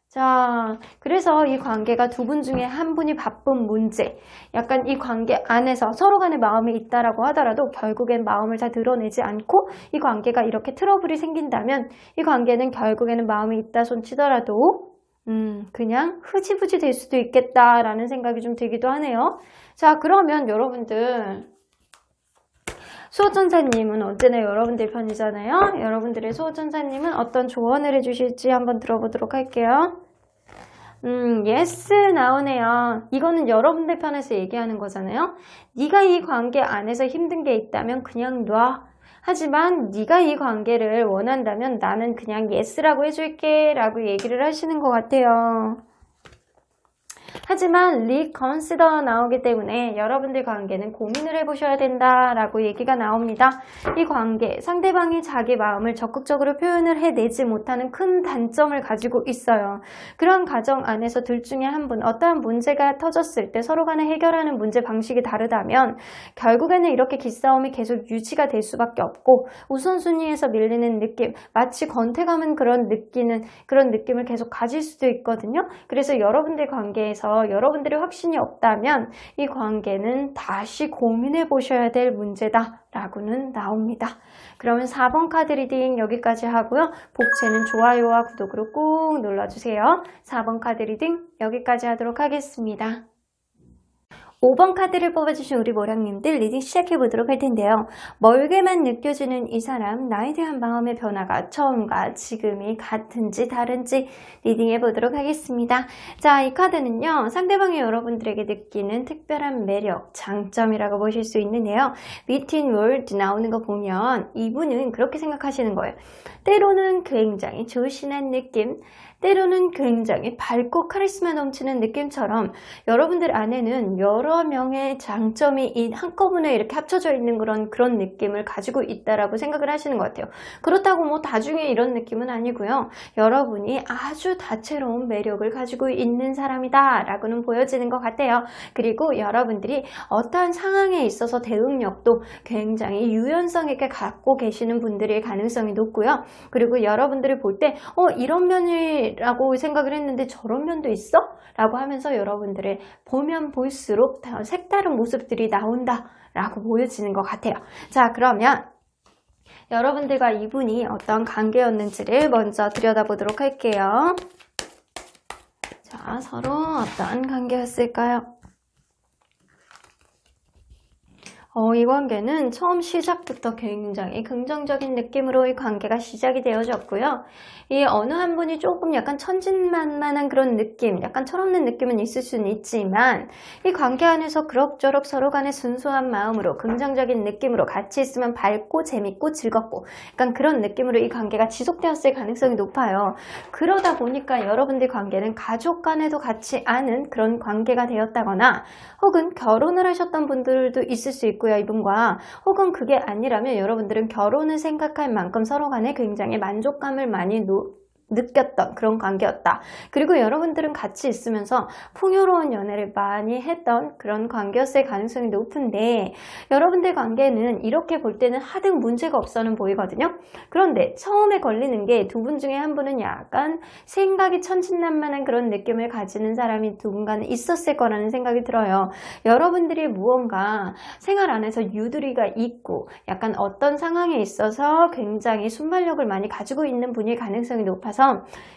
자, 그래서 이 관계가 두 분 중에 한 분이 바쁜 문제, 약간 이 관계 안에서 서로 간에 마음이 있다라고 하더라도 결국엔 마음을 다 드러내지 않고 이 관계가 이렇게 트러블이 생긴다면 이 관계는 결국에는 마음이 있다 손 치더라도 그냥 흐지부지 될 수도 있겠다라는 생각이 좀 들기도 하네요. 자, 그러면 여러분들, 수호천사님은 언제나 여러분들 편이잖아요. 여러분들의 수호천사님은 어떤 조언을 해주실지 한번 들어보도록 할게요. yes 나오네요. 이거는 여러분들 편에서 얘기하는 거잖아요. 네가 이 관계 안에서 힘든 게 있다면 그냥 놔. 하지만 네가 이 관계를 원한다면 나는 그냥 yes라고 해줄게 라고 얘기를 하시는 것 같아요. 하지만 reconsider 나오기 때문에 여러분들 관계는 고민을 해보셔야 된다라고 얘기가 나옵니다. 이 관계, 상대방이 자기 마음을 적극적으로 표현을 해내지 못하는 큰 단점을 가지고 있어요. 그런 가정 안에서 둘 중에 한 분, 어떠한 문제가 터졌을 때 서로 간에 해결하는 문제 방식이 다르다면 결국에는 이렇게 기싸움이 계속 유지가 될 수밖에 없고 우선순위에서 밀리는 느낌, 마치 권태감은 그런 느낌을 계속 가질 수도 있거든요. 그래서 여러분들 관계에서 여러분들의 확신이 없다면 이 관계는 다시 고민해 보셔야 될 문제다 라고는 나옵니다. 그러면 4번 카드 리딩 여기까지 하고요. 복채는 좋아요와 구독으로 꾹 눌러주세요. 4번 카드 리딩 여기까지 하도록 하겠습니다. 5번 카드를 뽑아주신 우리 모량님들 리딩 시작해보도록 할 텐데요. 멀게만 느껴지는 이 사람, 나에 대한 마음의 변화가 처음과 지금이 같은지 다른지 리딩해보도록 하겠습니다. 자, 이 카드는요. 상대방이 여러분들에게 느끼는 특별한 매력, 장점이라고 보실 수 있는데요. Between World 나오는 거 보면 이분은 그렇게 생각하시는 거예요. 때로는 굉장히 조신한 느낌, 때로는 굉장히 밝고 카리스마 넘치는 느낌처럼 여러분들 안에는 여러 명의 장점이 한꺼번에 이렇게 합쳐져 있는 그런 느낌을 가지고 있다라고 생각을 하시는 것 같아요. 그렇다고 뭐 다중에 이런 느낌은 아니고요. 여러분이 아주 다채로운 매력을 가지고 있는 사람이다 라고는 보여지는 것 같아요. 그리고 여러분들이 어떠한 상황에 있어서 대응력도 굉장히 유연성 있게 갖고 계시는 분들일 가능성이 높고요. 그리고 여러분들을 볼 때 이런 면이라고 생각을 했는데 저런 면도 있어? 라고 하면서 여러분들을 보면 볼수록 색다른 모습들이 나온다 라고 보여지는 것 같아요. 자, 그러면 여러분들과 이분이 어떤 관계였는지를 먼저 들여다보도록 할게요. 자, 서로 어떤 관계였을까요? 이 관계는 처음 시작부터 굉장히 긍정적인 느낌으로 이 관계가 시작이 되어졌고요. 이 어느 한 분이 조금 약간 천진만만한 그런 느낌, 약간 철없는 느낌은 있을 수는 있지만 이 관계 안에서 그럭저럭 서로 간의 순수한 마음으로 긍정적인 느낌으로 같이 있으면 밝고 재밌고 즐겁고 약간 그런 느낌으로 이 관계가 지속되었을 가능성이 높아요. 그러다 보니까 여러분들 관계는 가족 간에도 같지 않은 그런 관계가 되었다거나 혹은 결혼을 하셨던 분들도 있을 수 있고요. 이분과 혹은 그게 아니라면 여러분들은 결혼을 생각할 만큼 서로 간에 굉장히 만족감을 많이 느꼈던 그런 관계였다. 그리고 여러분들은 같이 있으면서 풍요로운 연애를 많이 했던 그런 관계였을 가능성이 높은데 여러분들 관계는 이렇게 볼 때는 하등 문제가 없어는 보이거든요. 그런데 처음에 걸리는 게 두 분 중에 한 분은 약간 생각이 천진난만한 그런 느낌을 가지는 사람이 누군가는 있었을 거라는 생각이 들어요. 여러분들이 무언가 생활 안에서 유두리가 있고 약간 어떤 상황에 있어서 굉장히 순발력을 많이 가지고 있는 분일 가능성이 높아서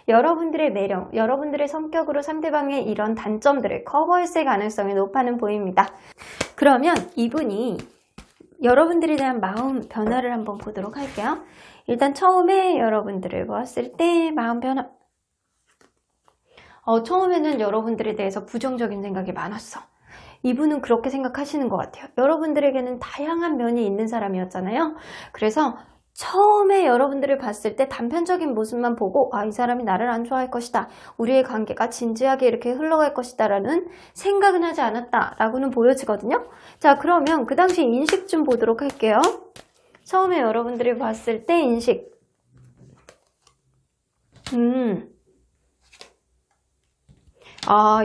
여러분들의 매력, 여러분들의 성격으로 상대방의 이런 단점들을 커버했을 가능성이 높아는 보입니다. 그러면 이분이 여러분들에 대한 마음 변화를 한번 보도록 할게요. 일단 처음에 여러분들을 보았을 때 마음 변화, 처음에는 여러분들에 대해서 부정적인 생각이 많았어. 이분은 그렇게 생각하시는 것 같아요. 여러분들에게는 다양한 면이 있는 사람이었잖아요. 그래서 처음에 여러분들을 봤을 때 단편적인 모습만 보고 이 사람이 나를 안 좋아할 것이다. 우리의 관계가 진지하게 이렇게 흘러갈 것이다 라는 생각은 하지 않았다 라고는 보여지거든요. 자, 그러면 그 당시 인식 좀 보도록 할게요. 처음에 여러분들이 봤을 때 인식.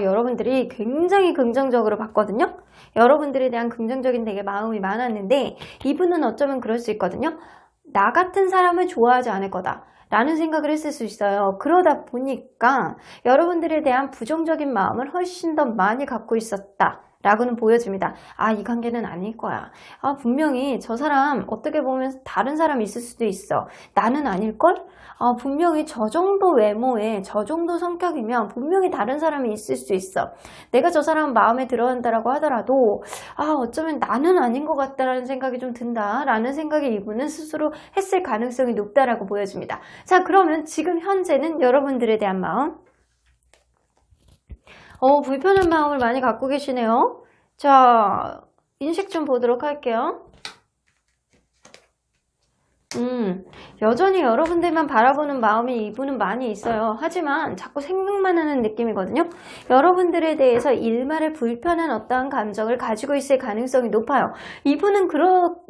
여러분들이 굉장히 긍정적으로 봤거든요. 여러분들에 대한 긍정적인 되게 마음이 많았는데 이분은 어쩌면 그럴 수 있거든요. 나 같은 사람을 좋아하지 않을 거다 라는 생각을 했을 수 있어요. 그러다 보니까 여러분들에 대한 부정적인 마음을 훨씬 더 많이 갖고 있었다 라고는 보여집니다. 이 관계는 아닐 거야. 분명히 저 사람 어떻게 보면 다른 사람이 있을 수도 있어. 나는 아닐걸? 분명히 저 정도 외모에 저 정도 성격이면 분명히 다른 사람이 있을 수 있어. 내가 저 사람 마음에 들어간다라고 하더라도 어쩌면 나는 아닌 것 같다라는 생각이 좀 든다라는 생각이 이분은 스스로 했을 가능성이 높다라고 보여집니다. 자, 그러면 지금 현재는 여러분들에 대한 마음, 불편한 마음을 많이 갖고 계시네요. 자, 인식 좀 보도록 할게요. 여전히 여러분들만 바라보는 마음이 이분은 많이 있어요. 하지만 자꾸 생각만 하는 느낌이거든요. 여러분들에 대해서 일말의 불편한 어떠한 감정을 가지고 있을 가능성이 높아요. 이분은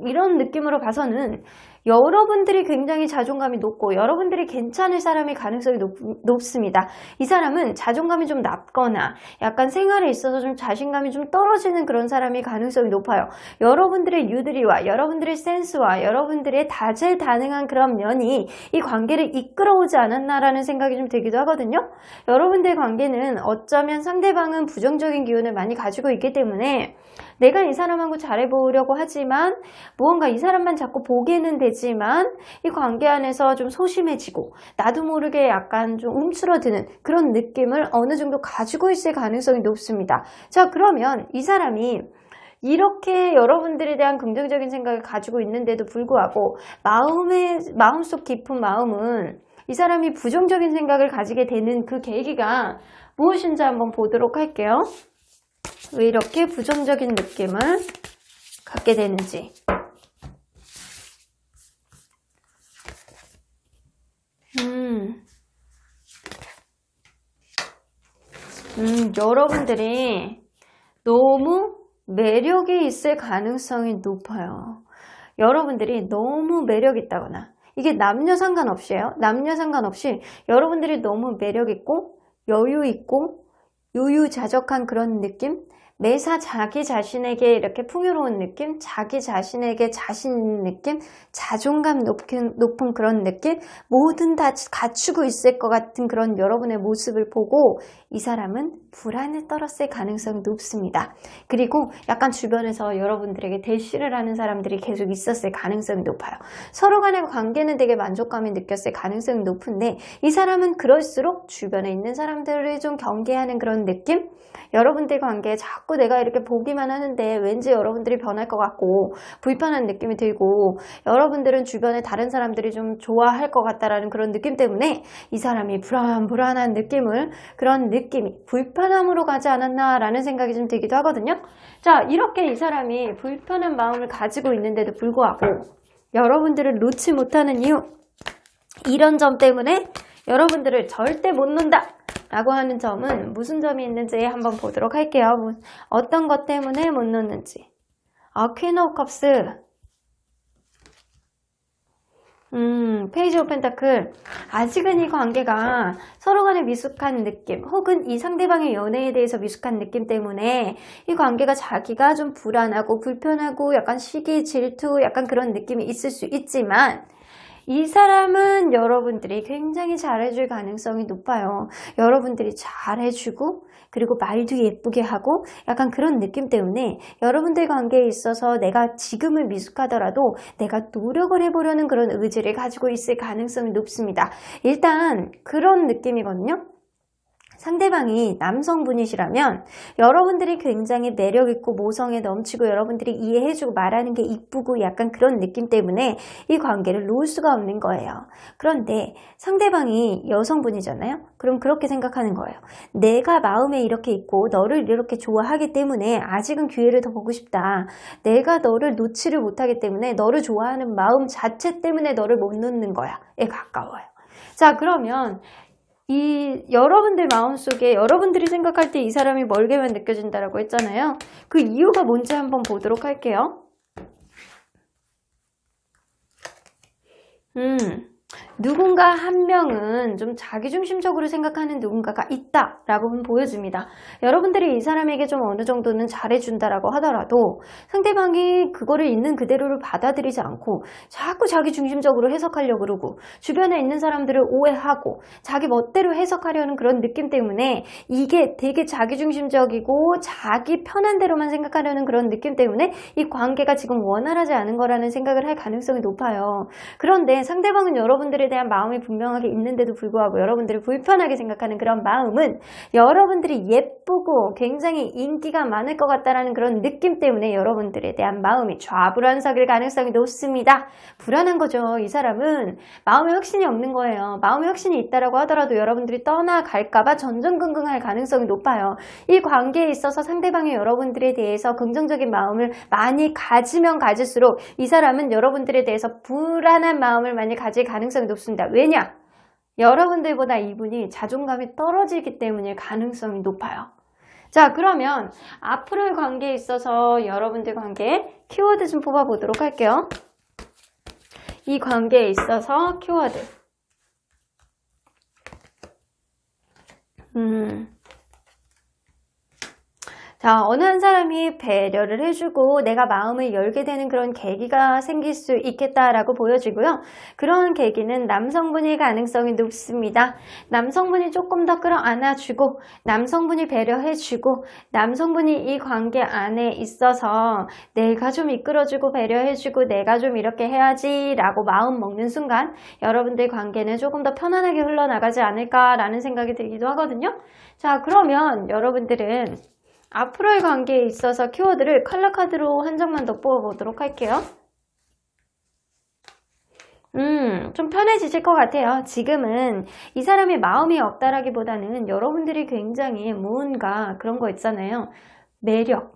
이런 느낌으로 봐서는 여러분들이 굉장히 자존감이 높고 여러분들이 괜찮을 사람일 가능성이 높습니다. 이 사람은 자존감이 좀 낮거나 약간 생활에 있어서 좀 자신감이 좀 떨어지는 그런 사람일 가능성이 높아요. 여러분들의 유두리와 여러분들의 센스와 여러분들의 다재다능한 그런 면이 이 관계를 이끌어오지 않았나라는 생각이 좀 들기도 하거든요. 여러분들의 관계는 어쩌면 상대방은 부정적인 기운을 많이 가지고 있기 때문에 내가 이 사람하고 잘해보려고 하지만 무언가 이 사람만 자꾸 보게는 되지만 이 관계 안에서 좀 소심해지고 나도 모르게 약간 좀 움츠러드는 그런 느낌을 어느 정도 가지고 있을 가능성이 높습니다. 자, 그러면 이 사람이 이렇게 여러분들에 대한 긍정적인 생각을 가지고 있는데도 불구하고 마음속 깊은 마음은 이 사람이 부정적인 생각을 가지게 되는 그 계기가 무엇인지 한번 보도록 할게요. 왜 이렇게 부정적인 느낌을 갖게 되는지. 여러분들이 너무 매력이 있을 가능성이 높아요. 여러분들이 너무 매력 있다거나, 이게 남녀 상관없이에요. 남녀 상관없이 여러분들이 너무 매력 있고 여유 있고 유유자적한 그런 느낌, 매사 자기 자신에게 이렇게 풍요로운 느낌, 자기 자신에게 자신 있는 느낌, 자존감 높은 그런 느낌, 뭐든 다 갖추고 있을 것 같은 그런 여러분의 모습을 보고 이 사람은 불안을 떨었을 가능성이 높습니다. 그리고 약간 주변에서 여러분들에게 대시를 하는 사람들이 계속 있었을 가능성이 높아요. 서로 간의 관계는 되게 만족감이 느꼈을 가능성이 높은데 이 사람은 그럴수록 주변에 있는 사람들을 좀 경계하는 그런 느낌? 여러분들 관계에 자꾸 내가 이렇게 보기만 하는데 왠지 여러분들이 변할 것 같고 불편한 느낌이 들고 여러분들은 주변에 다른 사람들이 좀 좋아할 것 같다라는 그런 느낌 때문에 이 사람이 불안한 느낌을, 그런 느낌이 불편함으로 가지 않았나라는 생각이 좀 들기도 하거든요. 자, 이렇게 이 사람이 불편한 마음을 가지고 있는데도 불구하고 여러분들을 놓지 못하는 이유, 이런 점 때문에 여러분들을 절대 못 논다 라고 하는 점은 무슨 점이 있는지 한번 보도록 할게요. 어떤 것 때문에 못 놓는지. 퀸 오브 컵스, 페이지 오브 펜타클. 아직은 이 관계가 서로 간에 미숙한 느낌, 혹은 이 상대방의 연애에 대해서 미숙한 느낌 때문에 이 관계가 자기가 좀 불안하고 불편하고 약간 시기, 질투, 약간 그런 느낌이 있을 수 있지만 이 사람은 여러분들이 굉장히 잘해줄 가능성이 높아요. 여러분들이 잘해주고 그리고 말도 예쁘게 하고 약간 그런 느낌 때문에 여러분들 관계에 있어서 내가 지금은 미숙하더라도 내가 노력을 해보려는 그런 의지를 가지고 있을 가능성이 높습니다. 일단 그런 느낌이거든요. 상대방이 남성분이시라면 여러분들이 굉장히 매력있고 모성에 넘치고 여러분들이 이해해주고 말하는 게 이쁘고 약간 그런 느낌 때문에 이 관계를 놓을 수가 없는 거예요. 그런데 상대방이 여성분이잖아요. 그럼 그렇게 생각하는 거예요. 내가 마음에 이렇게 있고 너를 이렇게 좋아하기 때문에 아직은 기회를 더 보고 싶다. 내가 너를 놓지를 못하기 때문에 너를 좋아하는 마음 자체 때문에 너를 못 놓는 거야. 에 가까워요. 자, 그러면 이 여러분들 마음속에 여러분들이 생각할 때 이 사람이 멀게만 느껴진다라고 했잖아요. 그 이유가 뭔지 한번 보도록 할게요. 누군가 한 명은 좀 자기중심적으로 생각하는 누군가가 있다라고 보여집니다. 여러분들이 이 사람에게 좀 어느 정도는 잘해준다라고 하더라도 상대방이 그거를 있는 그대로를 받아들이지 않고 자꾸 자기중심적으로 해석하려고 그러고 주변에 있는 사람들을 오해하고 자기 멋대로 해석하려는 그런 느낌 때문에 이게 되게 자기중심적이고 자기 편한 대로만 생각하려는 그런 느낌 때문에 이 관계가 지금 원활하지 않은 거라는 생각을 할 가능성이 높아요. 그런데 상대방은 여러분들에 대한 마음이 분명하게 있는데도 불구하고 여러분들이 불편하게 생각하는 그런 마음은 여러분들이 예쁘고 굉장히 인기가 많을 것 같다라는 그런 느낌 때문에 여러분들에 대한 마음이 좌불안석일 가능성이 높습니다. 불안한 거죠. 이 사람은 마음에 확신이 없는 거예요. 마음에 확신이 있다라고 하더라도 여러분들이 떠나갈까봐 전전긍긍할 가능성이 높아요. 이 관계에 있어서 상대방이 여러분들에 대해서 긍정적인 마음을 많이 가지면 가질수록 이 사람은 여러분들에 대해서 불안한 마음을 많이 가질 가능성이 높습니다. 왜냐? 여러분들보다 이분이 자존감이 떨어지기 때문일 가능성이 높아요. 자, 그러면 앞으로의 관계에 있어서 여러분들 관계에 키워드 좀 뽑아보도록 할게요. 이 관계에 있어서 키워드. 자, 어느 한 사람이 배려를 해주고 내가 마음을 열게 되는 그런 계기가 생길 수 있겠다라고 보여지고요. 그런 계기는 남성분일 가능성이 높습니다. 남성분이 조금 더 끌어안아주고 남성분이 배려해주고 남성분이 이 관계 안에 있어서 내가 좀 이끌어주고 배려해주고 내가 좀 이렇게 해야지 라고 마음 먹는 순간 여러분들 관계는 조금 더 편안하게 흘러나가지 않을까라는 생각이 들기도 하거든요. 자, 그러면 여러분들은 앞으로의 관계에 있어서 키워드를 컬러 카드로 한 장만 더 뽑아보도록 할게요. 좀 편해지실 것 같아요. 지금은 이 사람의 마음이 없다라기보다는 여러분들이 굉장히 뭔가 그런 거 있잖아요. 매력.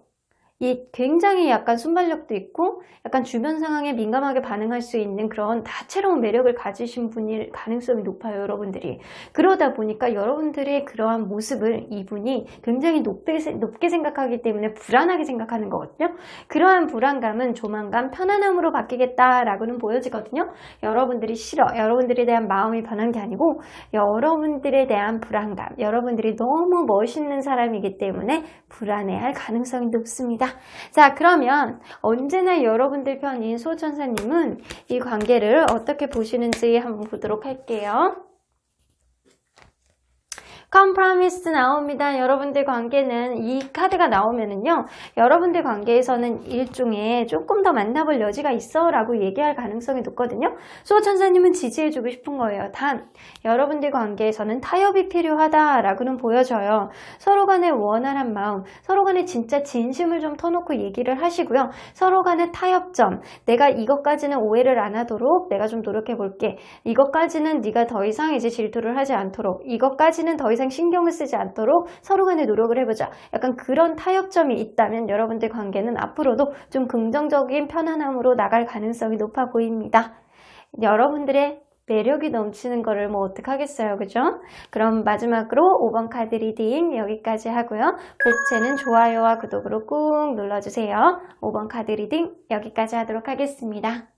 이 굉장히 약간 순발력도 있고 약간 주변 상황에 민감하게 반응할 수 있는 그런 다채로운 매력을 가지신 분일 가능성이 높아요. 여러분들이. 그러다 보니까 여러분들의 그러한 모습을 이분이 굉장히 높게 생각하기 때문에 불안하게 생각하는 거거든요. 그러한 불안감은 조만간 편안함으로 바뀌겠다라고는 보여지거든요. 여러분들이 싫어. 여러분들에 대한 마음이 변한 게 아니고 여러분들에 대한 불안감. 여러분들이 너무 멋있는 사람이기 때문에 불안해할 가능성이 높습니다. 자, 그러면 언제나 여러분들 편인 소천사님은 이 관계를 어떻게 보시는지 한번 보도록 할게요. 컴프로미스 나옵니다. 여러분들 관계는 이 카드가 나오면은요, 여러분들 관계에서는 일종의 조금 더 만나볼 여지가 있어 라고 얘기할 가능성이 높거든요. 수호천사님은 지지해주고 싶은 거예요. 단 여러분들 관계에서는 타협이 필요하다 라고는 보여져요. 서로 간의 원활한 마음, 서로 간의 진짜 진심을 좀 터놓고 얘기를 하시고요. 서로 간의 타협점, 내가 이것까지는 오해를 안 하도록 내가 좀 노력해 볼게. 이것까지는 네가 더 이상 이제 질투를 하지 않도록, 이것까지는 더 이상 신경을 쓰지 않도록 서로 간에 노력을 해보자. 약간 그런 타협점이 있다면 여러분들 관계는 앞으로도 좀 긍정적인 편안함으로 나갈 가능성이 높아 보입니다. 여러분들의 매력이 넘치는 거를 뭐 어떡하겠어요, 그죠? 그럼 마지막으로 5번 카드 리딩 여기까지 하고요. 복채는 좋아요와 구독으로 꾹 눌러주세요. 5번 카드 리딩 여기까지 하도록 하겠습니다.